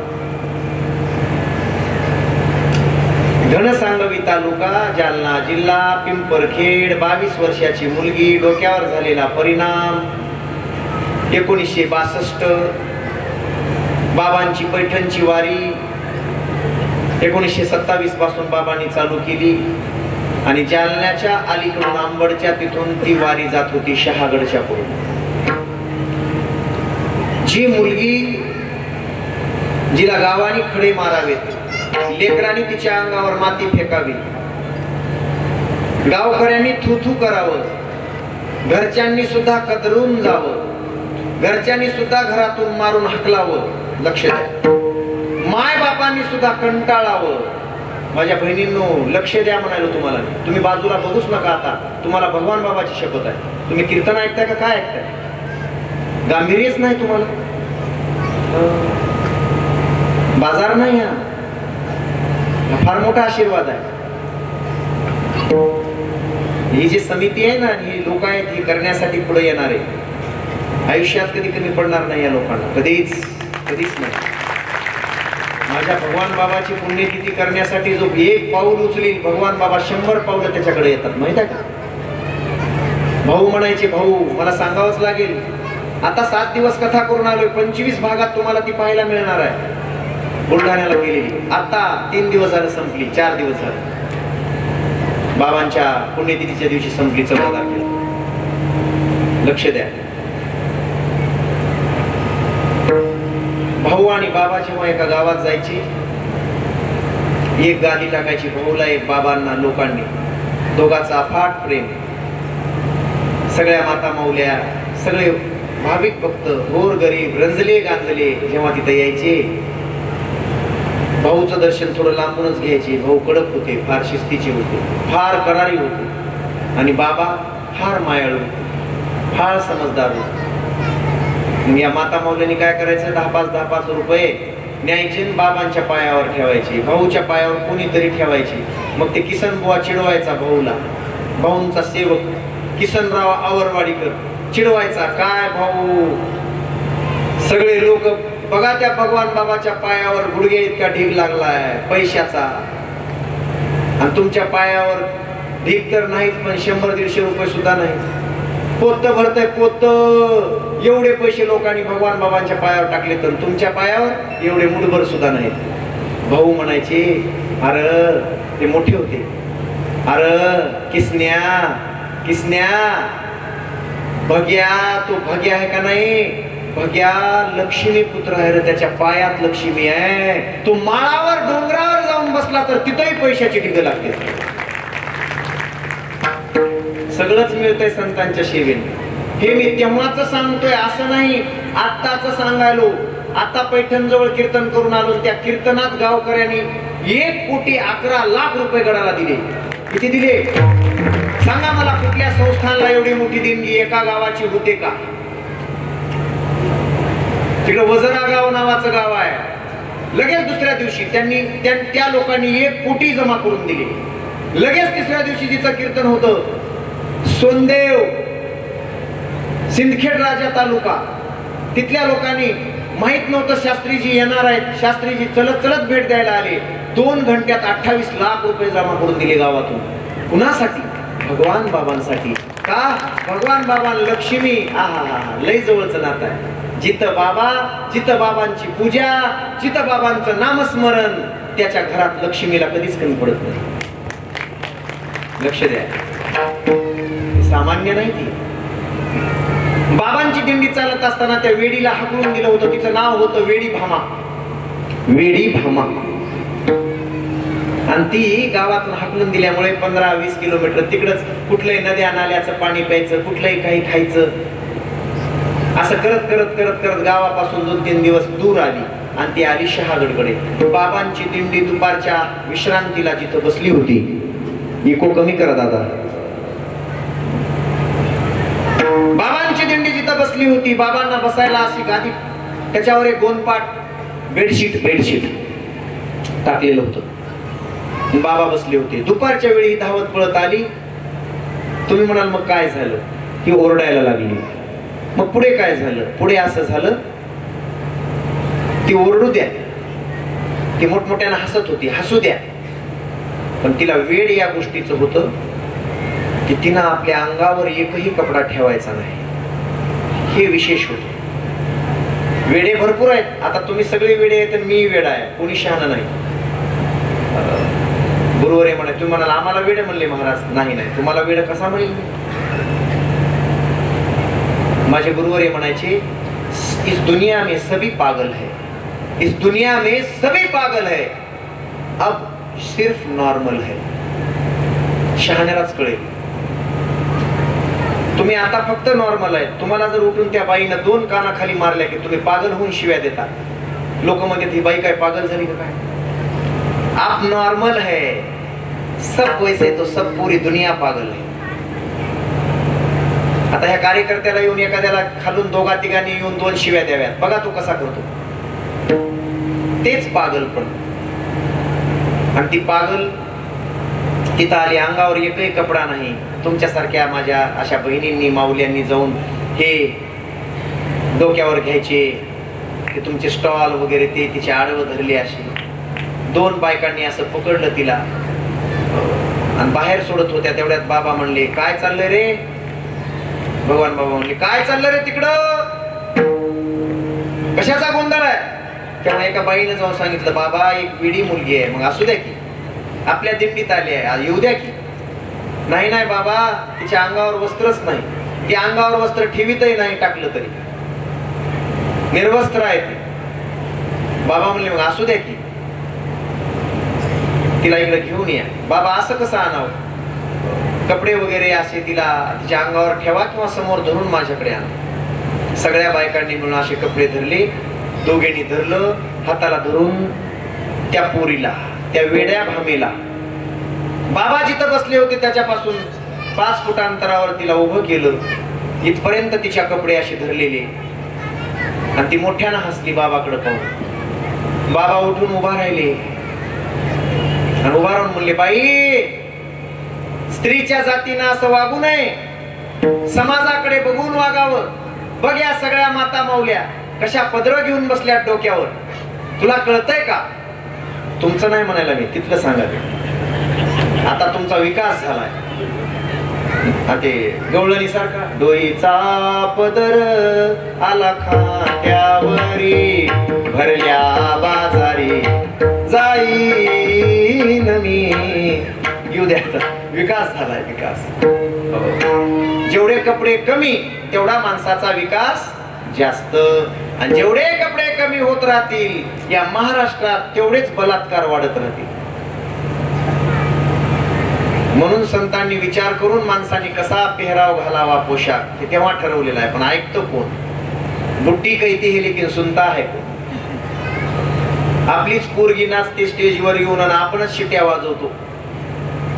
घनसांगवी तालुका, जालना जिल्हा, पिंपरखेड. 22 वर्षाची मुलगी. डोक्यावर झालेला परिणाम 1962. बाबांची पैठणची वारी 1927 पासून बाबांनी चालू केली आणि जालन्याच्या अलीकडून आंबडच्या तिथून ती वारी जात होती शहागडच्या पुढे. जी मुलगी जिला गावाने खडे मारावेत, लेकरांनी तिच्या अंगावर माती फेकावी, गावकऱ्यांनी थुथू करावं, घरच्यांनी सुद्धा कदरून जावं, घरच्यांनी सुद्धा घरातून मारून हकलावं. लक्ष द्या. माय बापांनी सुद्धा कंटाळावं. माझ्या बहिणींनो, लक्ष द्या म्हणालो तुम्हाला. तुम्ही बाजूला बघूच नका. आता तुम्हाला भगवान बाबाची शपथ आहे. तुम्ही कीर्तन ऐकताय का काय ऐकताय? गांभीर्यच नाही तुम्हाला. बाजार नाही हा फार मोठा आशीर्वाद आहे. ही जी समिती आहे ना, ही लोक आहेत, ही करण्यासाठी पुढे येणार आहे. आयुष्यात कधी कमी पडणार नाही या लोकांना, कधीच कधीच नाही. माझ्या भगवान बाबाची पुण्यतिथी करण्यासाठी जो एक पाऊल उचलील, भगवान बाबा 100 पावलं त्याच्याकडे येतात. माहित आहे का? भाऊ म्हणायचे, भाऊ मला सांगावंच लागेल. आता 7 दिवस कथा करून आलोय. 25 भागात तुम्हाला ती पाहायला मिळणार आहे. बुलढाण्याला गेलेली. आता 3 दिवस झाले संपली. 4 दिवस झाले. बाबांच्या पुण्यतिथीच्या दिवशी संपली 14 तारखेला. लक्ष द्या. भाऊ आणि बाबा जेव्हा एका गावात जायची, एक गादी टाकायची भाऊला, एक बाबांना. लोकांनी दोघांचा अफाट प्रेम. सगळ्या माता माऊल्या, सगळे भाविक भक्त, गोर गरीब, रंजले गांजले जेव्हा तिथे यायचे, भाऊचं दर्शन थोडं लांबूनच घ्यायचे. भाऊ कडक होते, फार शिस्तीचे होते, फार करारी होते. आणि बाबा फार मायाळू, फार समजदार होते. या माता माऊल्यांनी काय करायचं, 10-5 रुपये न्यायचे, बाबांच्या पायावर ठेवायचे, भाऊच्या पायावर कोणीतरी ठेवायचे. मग ते किसन बुवा चिडवायचा भाऊला. भाऊंचा सेवक किसनराव आवरवाडीकर चिडवायचा, काय भाऊ, सगळे लोक बघा त्या भगवान बाबाच्या पायावर गुडघे इतका ढीग लागलाय पैशाचा, आणि तुमच्या पायावर ढीग तर नाहीच, पण 100-150 रुपये सुद्धा नाही. पोत भरतय पोत. एवढे पैसे लोकांनी भगवान बाबांच्या पायावर टाकले, तर तुमच्या पायावर एवढे मुठभर सुद्धा नाही. भाऊ म्हणायचे, अरे ते मोठे होते, अरे किसन्या किसन्या, भग्या, तो भग्या आहे का नाही, भग्या लक्ष्मी पुत्र आहे रे, त्याच्या पायात लक्ष्मी आहे. तो माळावर डोंगरावर जाऊन बसला तर तिथेही पैशाची ढिग लागते. सगळंच मिळतंय संतांच्या सेवेने. हे मी तेव्हाच सांगतोय, असं नाही आत्ताच सांगायलो. आता पैठण जवळ कीर्तन करून आलो, त्या कीर्तनात गावकऱ्यांनी 1,11,00,000 रुपये गडाला दिले. किती दिले सांगा मला? कुठल्या संस्थानला एवढी मोठी देणगी एका गावाची होते का? तिकडे वजरा गाव नावाचं गाव आहे. लगेच दुसऱ्या दिवशी त्यांनी त्या लोकांनी 1 कोटी जमा करून दिले. लगेच तिसऱ्या दिवशी जिथं कीर्तन होतं, सोनदेव, सिंदखेड राजा तालुका, तिथल्या लोकांनी, माहित नव्हतं शास्त्रीजी येणार आहेत, शास्त्रीजी चलत चलत भेट द्यायला आले. 2 घंट्यात 28 लाख रुपये जमा करून दिले गावातून. कुणासाठी? भगवान बाबांसाठी. का? भगवान बाबा लक्ष्मी लय जवळचं नातं आहे. जिथं बाबांची पूजा, जिथं बाबांचं नामस्मरण, त्याच्या घरात लक्ष्मीला कधीच कमी पडत नाही. लक्ष द्या, सामान्य नाही ती. बाबांची दिंडी चालत असताना त्या वेडीला हाकलून दिलं होतं. तिचं नाव होतं वेडी भामा. वेडी भामा. आणि ती गावातून हाकलून दिल्यामुळे 15-20 किलोमीटर तिकडच कुठलंही नद्या नाल्याचं पाणी प्यायचं, कुठलंही काही खायचं, असं करत करत करत करत गावापासून 2-3 दिवस दूर आली. आणि ती आली शहागडकडे. बाबांची दिंडी दुपारच्या विश्रांतीला जिथं बसली होती. इको कमी करा दादा. बाबांची दिंडी जिथं बसली होती, बाबांना बसायला अशी गादी, त्याच्यावर एक गोनपाट बेडशीट टाकलेलं होतं. बाबा बसले होते. दुपारच्या वेळी धावत पळत आली. तुम्ही म्हणाल मग काय झालं? ही ओरडायला लागली. मग पुढे काय झालं? पुढे असं झालं, ती ओरडू द्या, ती मोठमोठ्यानं हसत होती, हसू द्या, पण तिला वेड या गोष्टीचं होतं की तिनं आपल्या अंगावर एकही कपडा ठेवायचा नाही. हे विशेष होतं. वेडे भरपूर आहेत. आता तुम्ही सगळे वेडे आहेत आणि मी वेडा आहे, कोणी शहाणा नाही. गुरुवारी म्हणे, तुम्ही म्हणाल आम्हाला वेडे म्हणले महाराज. नाही, तुम्हाला वेड कसा म्हणेल? माझे गुरुवारी म्हणायचे, इस दुनिया में सभी पागल है, इस दुनिया में सभी पागल है, अब सिर्फ नॉर्मल है. शहाण्यालाच कळेल. तुम्ही आता फक्त नॉर्मल आहे. तुम्हाला जर उठून त्या बाईनं 2 कानाखाली मारल्या की तुम्ही पागल होऊन शिव्या देता. लोक म्हणतात ही बाई काय पागल झाली का काय? आप नॉर्मल है, सब वैसे तो सब पूरी दुनिया पागल है. आता ह्या कार्यकर्त्याला येऊन एखाद्याला खालून 2-3 येऊन 2 शिव्या द्याव्यात. बघा तो कसा करतो. तेच पागलपण. आणि ती पागल तिथं आली. अंगावर एकही कपडा नाही. तुमच्यासारख्या माझ्या अशा बहिणींनी, माऊल्यांनी जाऊन हे डोक्यावर घ्यायचे, की तुमचे स्टॉल वगैरे, ते तिचे आडवं धरले. अशी 2 बायकांनी असं पकडलं तिला आणि बाहेर सोडत होत्या. तेवढ्यात बाबा म्हणले, काय चाललंय रे? भगवान बाबा म्हणले, काय चाललंय रे तिकडं? कशाचा गोंधळ आहे? तेव्हा एका बाईने जाऊन सांगितलं, बाबा एक वेडी मुलगी आहे. मग असू द्या की, आपल्या दिंडीत आली आहे, येऊ द्या की. नाही बाबा, तिच्या अंगावर वस्त्रच नाही. ती अंगावर वस्त्र ठेवीतही नाही, टाकलं तरी निर्वस्त्र आहे ती. बाबा म्हणले, मग असू द्या की, तिला इकडे घेऊन या. बाबा, असं कसं आणावं? कपडे वगैरे असे तिला तिच्या अंगावर ठेवा किंवा समोर धरून माझ्याकडे आणा. सगळ्या बायकांनी मिळून असे कपडे धरले. दोघेंनी धरलं, हाताला धरून त्या पोरीला, त्या वेड्या भामेला, बाबा जिथं बसले होते त्याच्यापासून 5 फूट अंतरावर तिला उभं केलं. इथपर्यंत तिच्या कपडे असे धरलेले. आणि ती मोठ्यानं हसली बाबाकडे पाहून. बाबा उठून उभा राहिले आणि उभा राहून म्हणले, बाई, स्त्रीच्या जातीनं असं वागू नये. समाजाकडे बघून वागावं. बघ या सगळ्या माता माऊल्या कशा पदर घेऊन बसल्या डोक्यावर. तुला कळतंय का? तुमचं नाही म्हणायला मी, तिथलं सांगा. आता तुमचा विकास झालाय. ते गवळणी सारखा डोईचा पदर आला खाट्यावरी, भरल्या बाजारी जाईन मी. येऊ द्या. विकास झालाय, विकास. जेवढे कपडे कमी तेवढा माणसाचा विकास जास्त. आणि जेवढे कपडे कमी होत राहतील या महाराष्ट्रात तेवढेच बलात्कार वाढत राहतील. म्हणून संतांनी विचार करून माणसाने कसा पेहराव घालावा, पोशाख, हे तेव्हा ठरवलेला आहे. पण ऐकतो कोण? बुट्टी कहती है लेकिन सुनता है कोण? आपलीच पोरगी नाचते स्टेजवर येऊन आणि आपणच शिट्या वाजवतो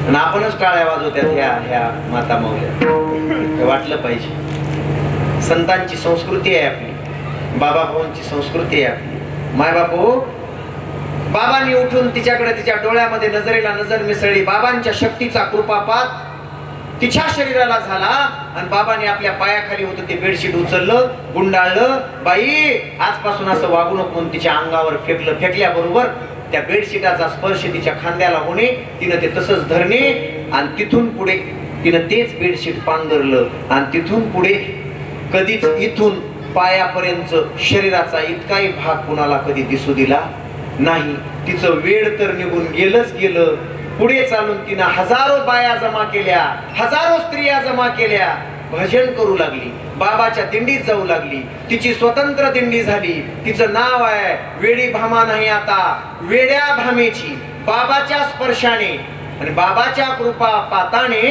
आणि आपणच टाळ्या वाजवत्यात ह्या माता माऊल्या. वाटलं पाहिजे. संतांची संस्कृती आहे आपली, बाबा भाऊंची संस्कृती आहे आपली. माय बापू, बाबांनी उठून तिच्याकडे, तिच्या डोळ्यामध्ये नजरेला नजर मिसळली. बाबांच्या शक्तीचा कृपापात तिच्या शरीराला झाला आणि बाबांनी आपल्या पायाखाली होतं ते बेडशीट उचललं, गुंडाळलं. बाई, आजपासून असं वागू नको. तिच्या अंगावर फेकलं. फेकल्याबरोबर त्या बेडशीटाचा स्पर्श तिच्या खांद्याला होणे, तिनं ते तसंच धरणे आणि तिथून पुढे तिनं तेच बेडशीट पांघरलं आणि तिथून पुढे कधीच इथून पायापर्यंत शरीराचा इतकाही भाग कुणाला कधी दिसू दिला नाही. तिचं वेळ तर निघून गेलंच गेलं. पुढे चालून तिनं हजारो बाया जमा केल्या, हजारो स्त्रिया जमा केल्या, भजन करू लागली, बाबाच्या दिंडीत जाऊ लागली. तिची स्वतंत्र दिंडी झाली. तिचं नाव आहे वेडी भामा नाही आता, वेड्या भामेची. बाबाच्या स्पर्शाने आणि बाबाच्या कृपा पाताने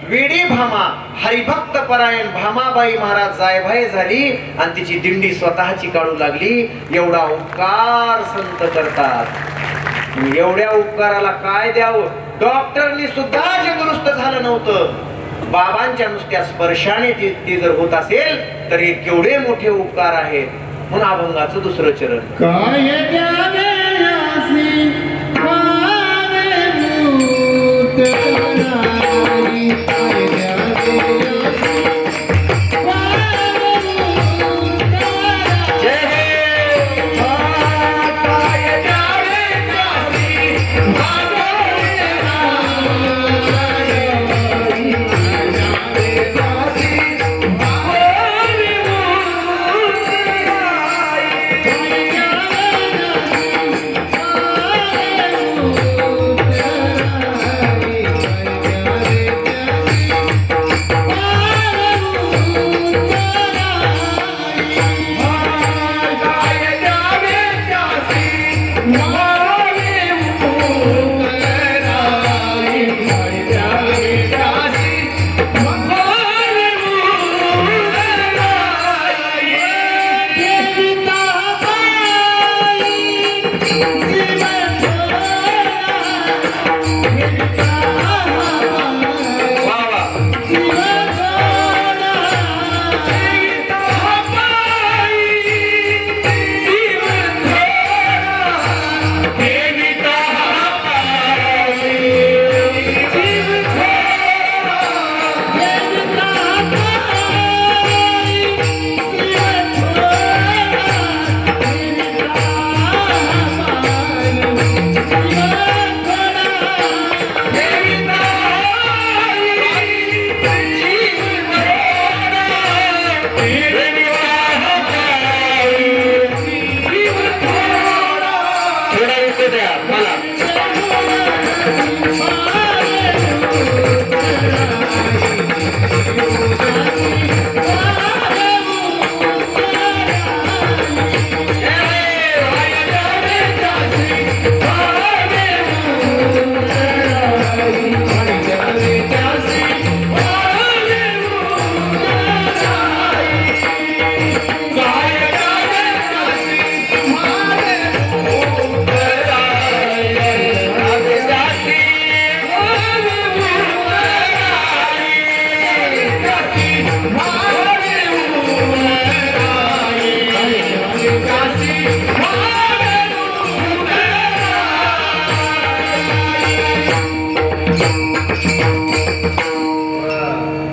वेडी भामा हरिभक्त परायण भामाबाई महाराज जायभाय झाली आणि तिची दिंडी स्वतःची काढू लागली. एवढा उपकार संत करतात. एवढ्या उपकाराला काय द्यावं? डॉक्टरनी सुद्धा जे दुरुस्त झालं नव्हतं, बाबांच्या नुसत्या स्पर्शाने ते जर होत असेल तर हे केवढे मोठे उपकार आहेत. म्हणून अभंगाचं दुसरं चरण. काय द्यावे यासी पावे मूत कराई, काय द्यावे यासी पावे मूत कराई. जय हे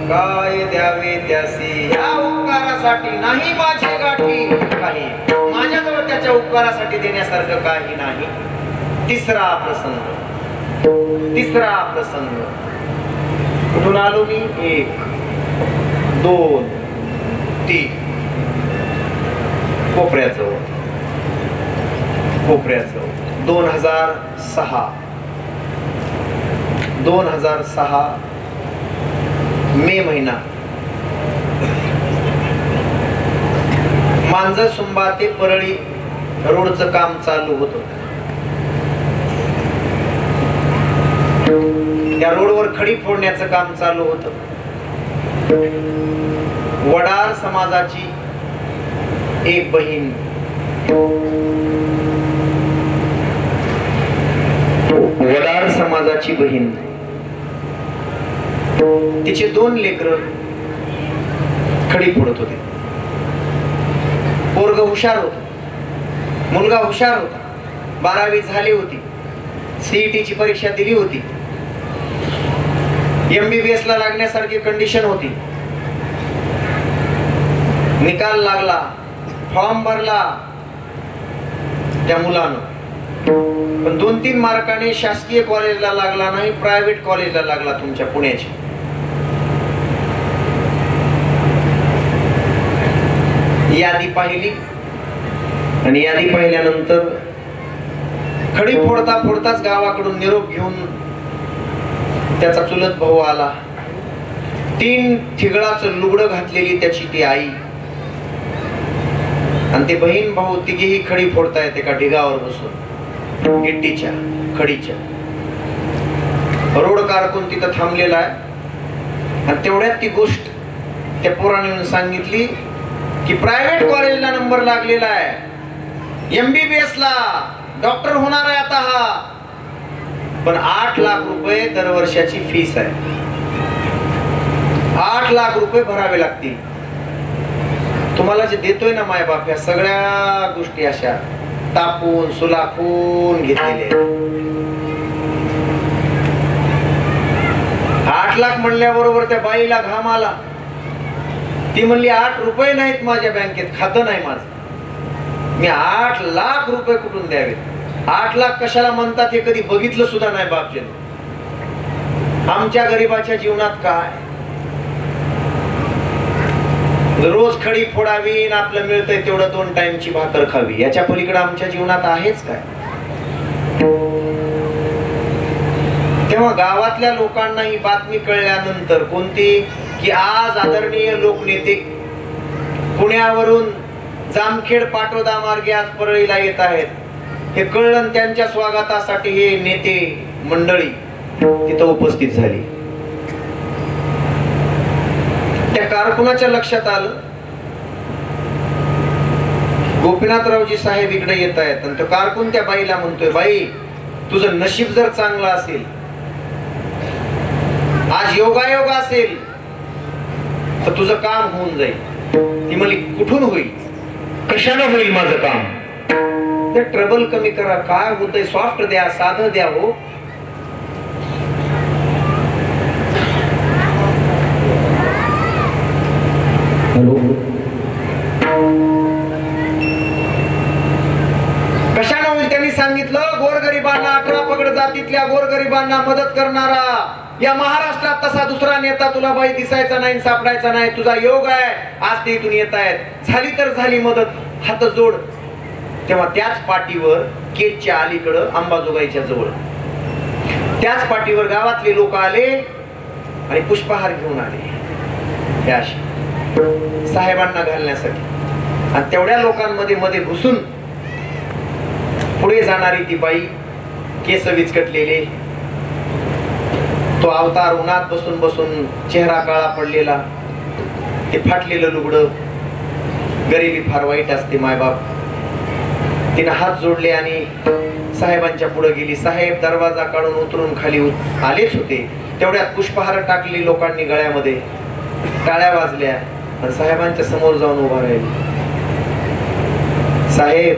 काय द्यावे यासी पावे नाही माझे गाठी काही, माझ्याजवळ त्याच्या उपकारासाठी देण्यासारखं काही नाही. तिसरा प्रसंग. कुठून आलो मी? 1 2 3 कोपऱ्याजवळ 2006 मे महिना. मांजरसुंबा ते परळी रोडचं काम चालू होतं. त्या रोडवर खडी फोडण्याचं काम चालू होतं. वडार समाजाची एक बहीण, वडार समाजाची बहीण, तिचे 2 लेकरं खडी फोडत होते. पोरग हुशार होत, मुलगा हुशार होता, 12वी झाली होती, CET ची परीक्षा दिली होती, MBBS ला लागण्यासारखी कंडिशन होती. निकाल लागला, फॉर्म भरला त्या मुलानं, पण 2-3 मार्काने शासकीय कॉलेजला लागला नाही, प्रायव्हेट कॉलेजला लागला तुमच्या पुण्याची. यादी पाहिली आणि यादी पाहिल्यानंतर खडी फोडता फोडताच गावाकडून निरोप घेऊन त्याचा चुलत भाऊ आला. 3 ठिगळाचं लुगडं घातलेली त्याची ती आई आणि ते बहीण भाऊ तिघेही खडी फोडतायत एका ढिगावर बसून, गिट्टीच्या खडीच्या. रोड कारकून तिथं थांबलेला आहे आणि तेवढ्यात ती गोष्ट त्या पोराने येऊन सांगितली की प्रायव्हेट कॉलेजला नंबर लागलेला आहे, MBBS ला डॉक्टर होणार आहे आता हा, पण 8 लाख रुपये दरवर्षाची फीस आहे. 8 लाख रुपये भरावे लागतील. तुम्हाला जे देतोय ना मायबाप, या सगळ्या गोष्टी अशा तापून सुलाखून घेतलेले. 8 लाख म्हणल्याबरोबर त्या बाईला घाम आला. ती म्हणली 8 रुपये नाहीत माझ्या बँकेत, खातं नाही माझं, मी 8 लाख रुपये कुठून द्यावे. 8 लाख कशाला म्हणतात हे कधी बघितलं सुद्धा नाही बापजीने. आमच्या गरीबाच्या जीवनात काय, रोज खडी फोडावी, आपलं मिळतंय तेवढं 2 टाइमची भाकर खावी, याच्या पलीकडे आमच्या जीवनात आहेच काय. तेव्हा गावातल्या लोकांना ही बातमी कळल्यानंतर कोणती, की आज आदरणीय लोकनेते पुण्यावरून जामखेड पाटोदा मार्गे आज परळीला येत आहेत, हे कळलं. त्यांच्या स्वागतासाठी हे नेते मंडळी तिथं उपस्थित झाली. त्या कारकुनाच्या लक्षात आलं गोपीनाथरावजी साहेब इकडे येत आहेत, आणि तो कारकुन त्या बाईला म्हणतोय, बाई तुझं नशीब जर चांगलं असेल, आज योगायोग असेल, तर तुझं काम होऊन जाईल. ती म्हणली कुठून होईल, कशानं होईल माझं काम, ते ट्रबल कमी करा, काय होतंय, सॉफ्ट द्या, साधं द्या. हो कशानं होईल त्यांनी सांगितलं. गोरगरिबांना, 18 पगड जातीतल्या गोरगरिबांना मदत करणारा या महाराष्ट्रात तसा दुसरा नेता तुला बाई दिसायचा नाही, सापडायचा नाही. तुझा योग आहे, आज ते इथून येत आहेत, झाली तर झाली मदत, हात जोड. तेव्हा त्याच पाठीवर केजच्या अलीकडं अंबाजोगाईच्या जवळ त्याच पाठीवर गावातले लोक आले आणि पुष्पहार घेऊन आले त्या साहेबांना घालण्यासाठी. आणि तेवढ्या लोकांमध्ये मध्ये घुसून पुढे जाणारी ती बाई, केस विचकटलेले, तो अवतार उन्हात बसून बसून चेहरा काळा पडलेला, ते फाटलेलं लुगडं. गरिबी फार वाईट असते मायबाप. तिने हात जोडले आणि साहेबांच्या पुढे गेली. साहेब दरवाजा काढून उतरून खाली आलेच होते, तेवढ्यात पुष्पहार टाकली लोकांनी गळ्यामध्ये, टाळ्या वाजल्या आणि साहेबांच्या समोर जाऊन उभा राहिले. साहेब,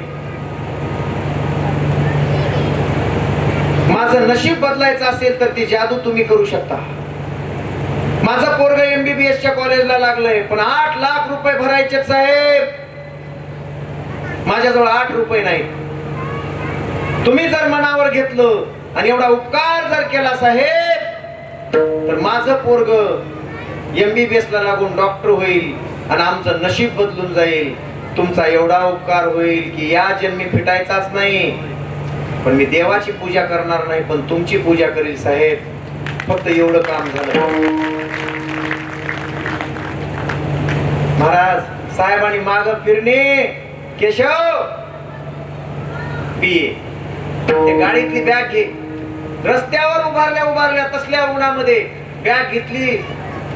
माझं नशीब बदलायचं असेल तर ती जादू तुम्ही करू शकता. माझं पोरग MBBS च्या कॉलेजला लागलंय, पण 8 लाख रुपये भरायचे साहेब, माझ्याजवळ 8 रुपये नाही. तुम्ही जर मनावर घेतलं आणि एवढा उपकार जर केला साहेब, तर माझं पोरग MBBS ला लागून डॉक्टर होईल आणि आमचं नशीब बदलून जाईल. तुमचा एवढा उपकार होईल की या जन्मी फिटायचाच नाही. पण मी देवाची पूजा करणार नाही, पण तुमची पूजा करील साहेब. फक्त एवढं काम झालं. महाराज साहेबांनी माग फिरणे, केशव बीए ते गाडीतली बॅग घे. रस्त्यावर उभारल्या तसल्या उन्हामध्ये बॅग घेतली,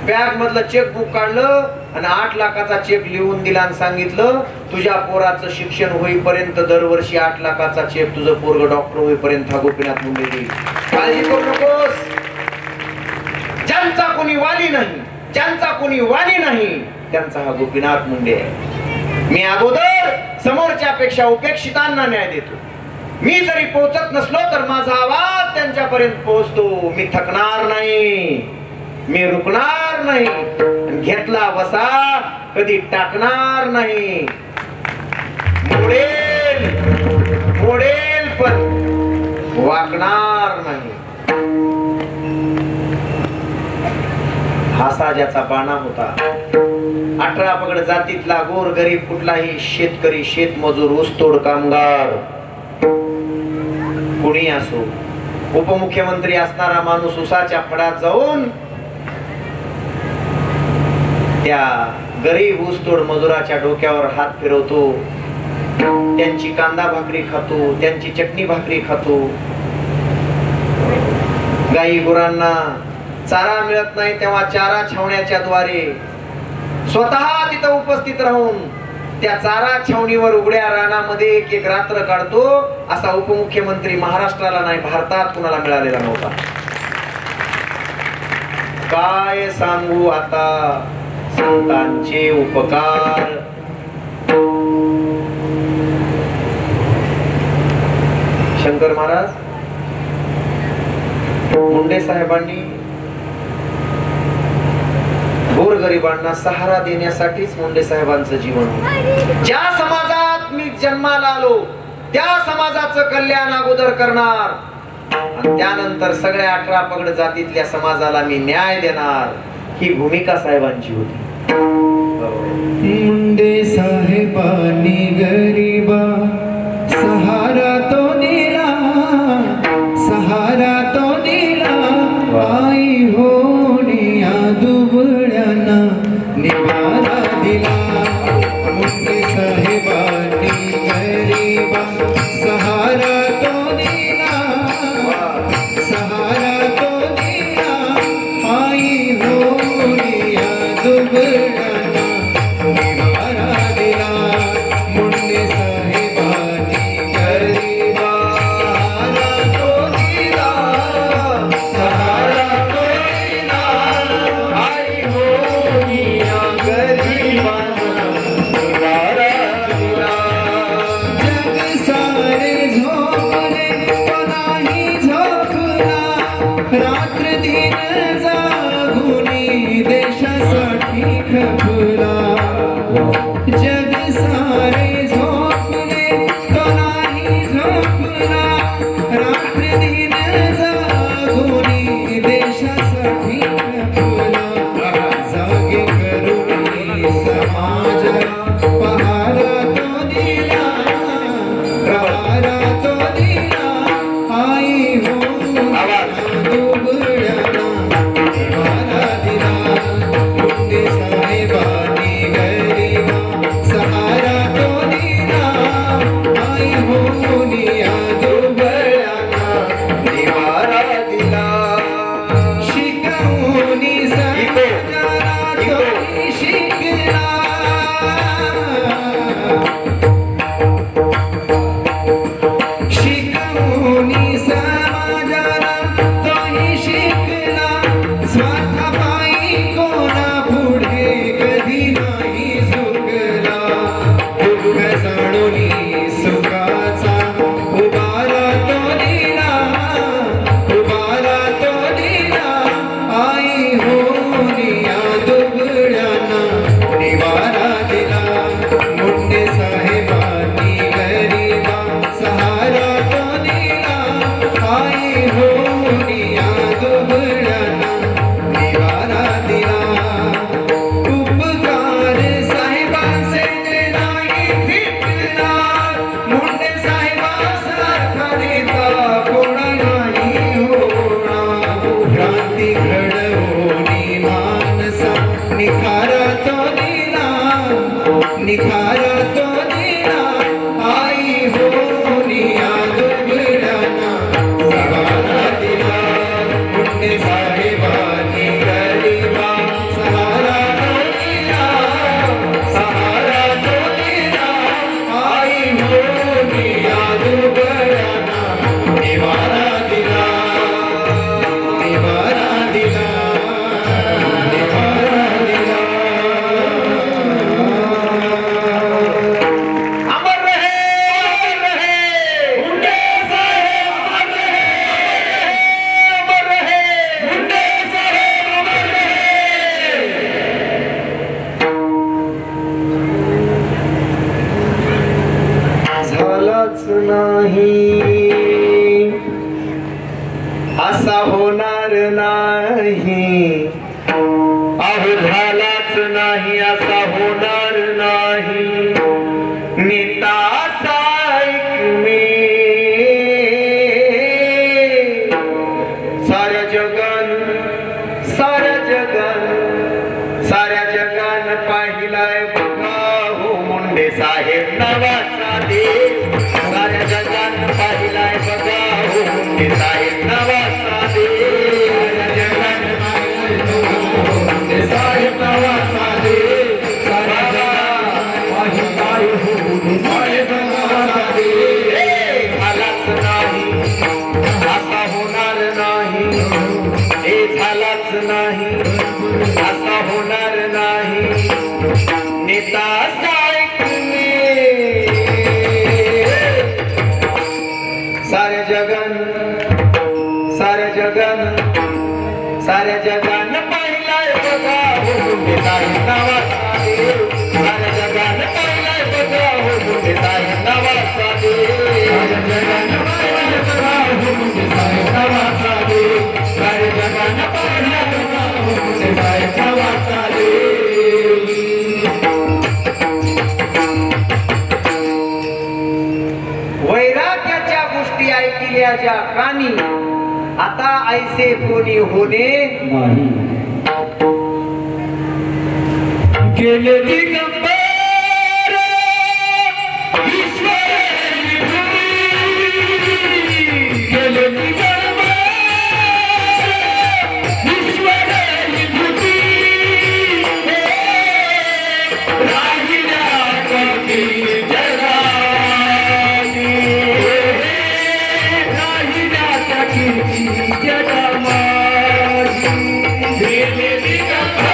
बॅग मधलं चेकबुक काढलं आणि 8 लाखाचा चेक लिहून दिला आणि सांगितलं, तुझ्या पोराचं शिक्षण होईपर्यंत दरवर्षी 8 लाखाचा चेक, तुझं पोरग डॉक्टर होईपर्यंत हा गोपीनाथ मुंडे देईल. काळजी करू नकोस. ज्यांचा कोणी वाली नाही, ज्यांचा कोणी वाली नाही, त्यांचा हा गोपीनाथ मुंडे आहे. मी अगोदर समोरच्या पेक्षा उपेक्षितांना न्याय देतो. मी जरी पोहोचत नसलो तर माझा आवाज त्यांच्यापर्यंत पोहोचतो. मी थकणार नाही, मी रुकणार नाही, घेतला वसा कधी टाकणार नाही. मोडेल पण वाकणार नाही. हासा ज्याचा बाणा होता. 18 पगड जातीतला गोर गरीब कुठलाही शेतकरी, शेतमजूर, ऊसतोड कामगार कुणी असो, उपमुख्यमंत्री असणारा माणूस उसाच्या फडात जाऊन त्या गरीब ऊसतोड मजुराच्या डोक्यावर हात फिरवतो, त्यांची कांदा भाकरी खातो, त्यांची चटणी भाकरी खातो. गाई गुरांना चारा मिळत नाही तेव्हा चारा छावण्याच्या द्वारे स्वतः तिथं उपस्थित राहून त्या चारा छावणीवर उघड्या रानामध्ये एक एक रात्र काढतो. असा उपमुख्यमंत्री महाराष्ट्राला नाही, भारतात कुणाला मिळालेला नव्हता. काय सांगू आता संतांचे उपकार. शंकर महाराज मुंडे साहेबांनी गोरगरिबांना सहारा देण्यासाठीच मुंडे साहेबांचं जीवन होतं. ज्या समाजात मी जन्माला आलो त्या समाजाचं कल्याण अगोदर करणार आणि त्यानंतर सगळ्या 18 पगड जातीतल्या समाजाला मी न्याय देणार, ही भूमिका साहेबांची होती. मुंडे साहेबांनी गरीबा सहारा तो दिला, सहारा तो दिला. आई होण्या दुबळ्यांना निवारा दिला. मुंडे साहेबांनी गरीबा सहारा तो दिला, सहारा तो दिला. आई होण्या दुबळ्यांना निवारा दिला. मुंडे साहेबांनी गरीबा सहारा तो दिला, सहारा तो दिला. आई होण्या गरीबांना निवारा दिला. जग सारे झोपले तो नाही झोपला, रात्र दिन जागुनी देशासाठी खपला. जग सारे झोपले तो नाही झोपला, रात्र दिन जागुनी देशासाठी खपला. जागे करुणी समाज पहारा तो दिला, पहारा तो दिला. आई होण्या दुबळ्यांना निवारा दिला. मुंडे साहेबांनी गरीबा सहारा तो दिला. आई होण्या दुबळ्यांना निवारा दिला. शिकवणी समाजाला तोही शिकला, शिकवणी समाजाला तोही शिकला. स्वार्थापायी कोणा पुढे कधी नाही झुकला. दुःख जाणून सुखाचा उभारा तो दिला, उभारा तो दिला. आई होण्या दुबळ्यांना निवारा दिला. मुंडे साहेबांनी गरीबा सहारा तो दिला. आई होण्या दुबळ्यांना निवारा दिला. उपकार साहेबांचे नाही फिटणार, मुंडे साहेबांसारखा नेता कोणा नाही होणार. क्रांती घडवून मानसा निखारा तो दिला, निखारा तो दिला. आई होण्या दुबळ्यांना सहारा दिला. मुंडे साहेबांनी गरीबा सहारा तो दिला, सहारा तो दिला. आई होण्या दुबळ्यांना निवारा दिला, निवारा दिला, निवारा दिला. नाही, अहो झालाच नाही असा होणार नाही, नीता साईक साऱ्या जगान पाहिलाय बघा हो मुंडे साहेब नावाचा देव, साऱ्या जगान पाहिलाय बघा हो मुंडे साहेब नावाचा देव, साऱ्या जगान साहेब नावाचा देव, साऱ्या जगात पाहिलाय हो मुंडे साहेब नावाचा देव. झालाच नाही असा होणार नाही, हे झालाच नाही असा होणार नाही, नेता साईक साऱ्या जगान पाहिलाय बघा हो मुंडे साहेब नावाचा देव, साऱ्या जगान पाहिलाय बघा हो मुंडे साहेब नावाचा देव, साऱ्या जगात पाहिलाय बघा हो मुंडे साहेब नावाचा देव, साऱ्या जगात पाहिलाय बघा हो मुंडे साहेब नावाचा देव. वैराग्याच्या गोष्टी ऐकल्या ज्या कानी, आता ऐसे कोणी होणे नाही. गेले दिगंबर ईश्वर गेले दिगंबर ईश्वर विभूती, राहिल्या कधी जगानी, राहिल्या कधी जगानी. गेले दिगंबर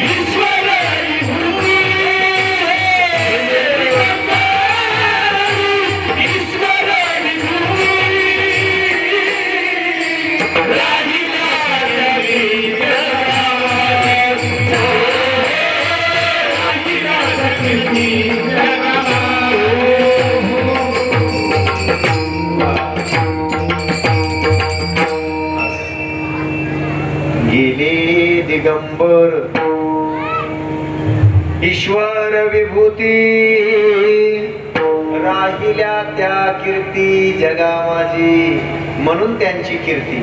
ईश्वर विभूती, ईश्वर विभूती, राहिल्या कधी जगानी, राहिल्या कधी जगानी. गेले दिगंबर ईश्वर विभूती, राहिल्या त्या कीर्ती जगा माझी. म्हणून त्यांची कीर्ती,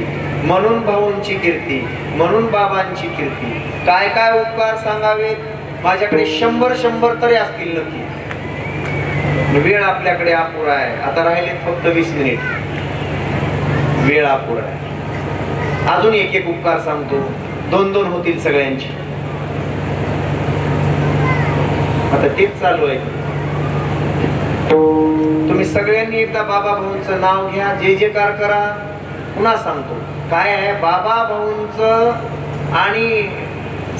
म्हणून भाऊंची कीर्ती, म्हणून बाबांची कीर्ती. काय काय उपकार सांगावेत, माझ्याकडे 100 तरी असतील नक्की. वेळ आपल्याकडे अपुरा आहे, आता राहिलेत फक्त 20 मिनिट, वेळ अपुरा आहे. अजून एक उपकार सांगतो, 2 होतील सगळ्यांची. आता तेच चालू आहे. तुम्ही सगळ्यांनी एकदा बाबा भाऊंचं नाव घ्या, जय जयकार करा. पुन्हा सांगतो काय आहे, बाबा भाऊंचं आणि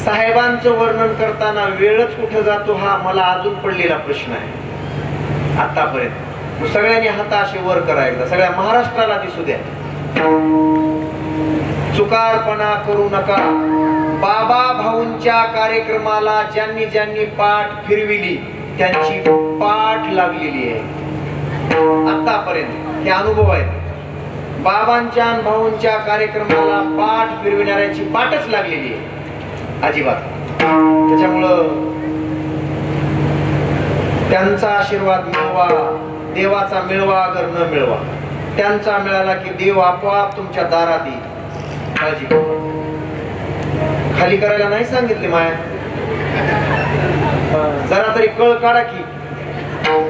साहेबांचं वर्णन करताना वेळच कुठं जातो हा मला अजून पडलेला प्रश्न आहे आतापर्यंत. सगळ्यांनी हात असे वर करा, एकदा सगळ्या महाराष्ट्राला दिसू द्या. चुकारपणा करू नका. बाबा भाऊंच्या कार्यक्रमाला ज्यांनी ज्यांनी पाठ फिरविली त्यांची पाठ लागलेली आहे आतापर्यंत. हे अनुभव आहेत. बाबांच्या आणि भाऊंच्या कार्यक्रमाला पाठ फिरविणाऱ्यांची पाठच लागलेली आहे अजिबात. त्याच्यामुळं त्यांचा आशीर्वाद मिळवा, देवाचा मिळवा अगर न मिळवा. त्यांचा मिळाला की देव आपोआप तुमच्या दारात येईल. काळजी खाली करायला नाही सांगितले माया, जरा तरी कळ काढा की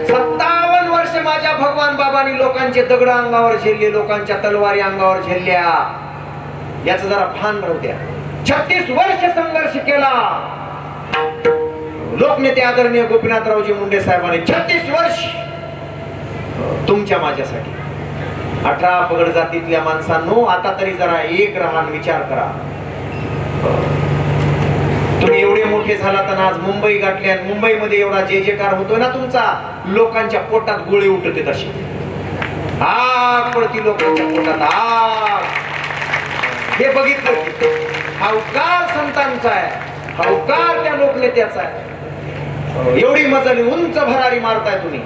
57 वर्ष माझ्या भगवान बाबांनी लोकांचे दगड अंगावर झेलले, लोकांच्या तलवारी अंगावर झेलल्या. याचं जरा भान राहू द्या. 36 वर्ष संघर्ष केला लोकनेते आदरणीय गोपीनाथरावजी मुंडे साहेबांनी. 36 वर्ष तुमच्या माझ्यासाठी. 18 पगड जातीतल्या माणसांनो, आता तरी जरा एक राहान विचार करा. तुम्ही एवढे मोठे झाला तर आज मुंबई गाठली आणि मुंबईमध्ये एवढा जे जेकार होतोय ना तुमचा, लोकांच्या पोटात गोळी उठते तशी आग पडती लोकांच्या पोटात आग. हे बघितलं की हा उपकार संतांचा आहे, हा उपकार त्या लोकनेत्याचा आहे. एवढी मजली उंच भरारी मारताय तुम्ही.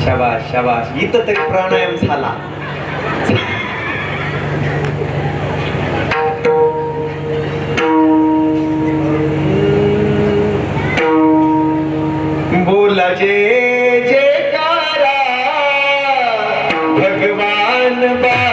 शाबाश शाबाश, इथं तरी प्राणायाम झाला. बोला जय जयकारा भगवान बा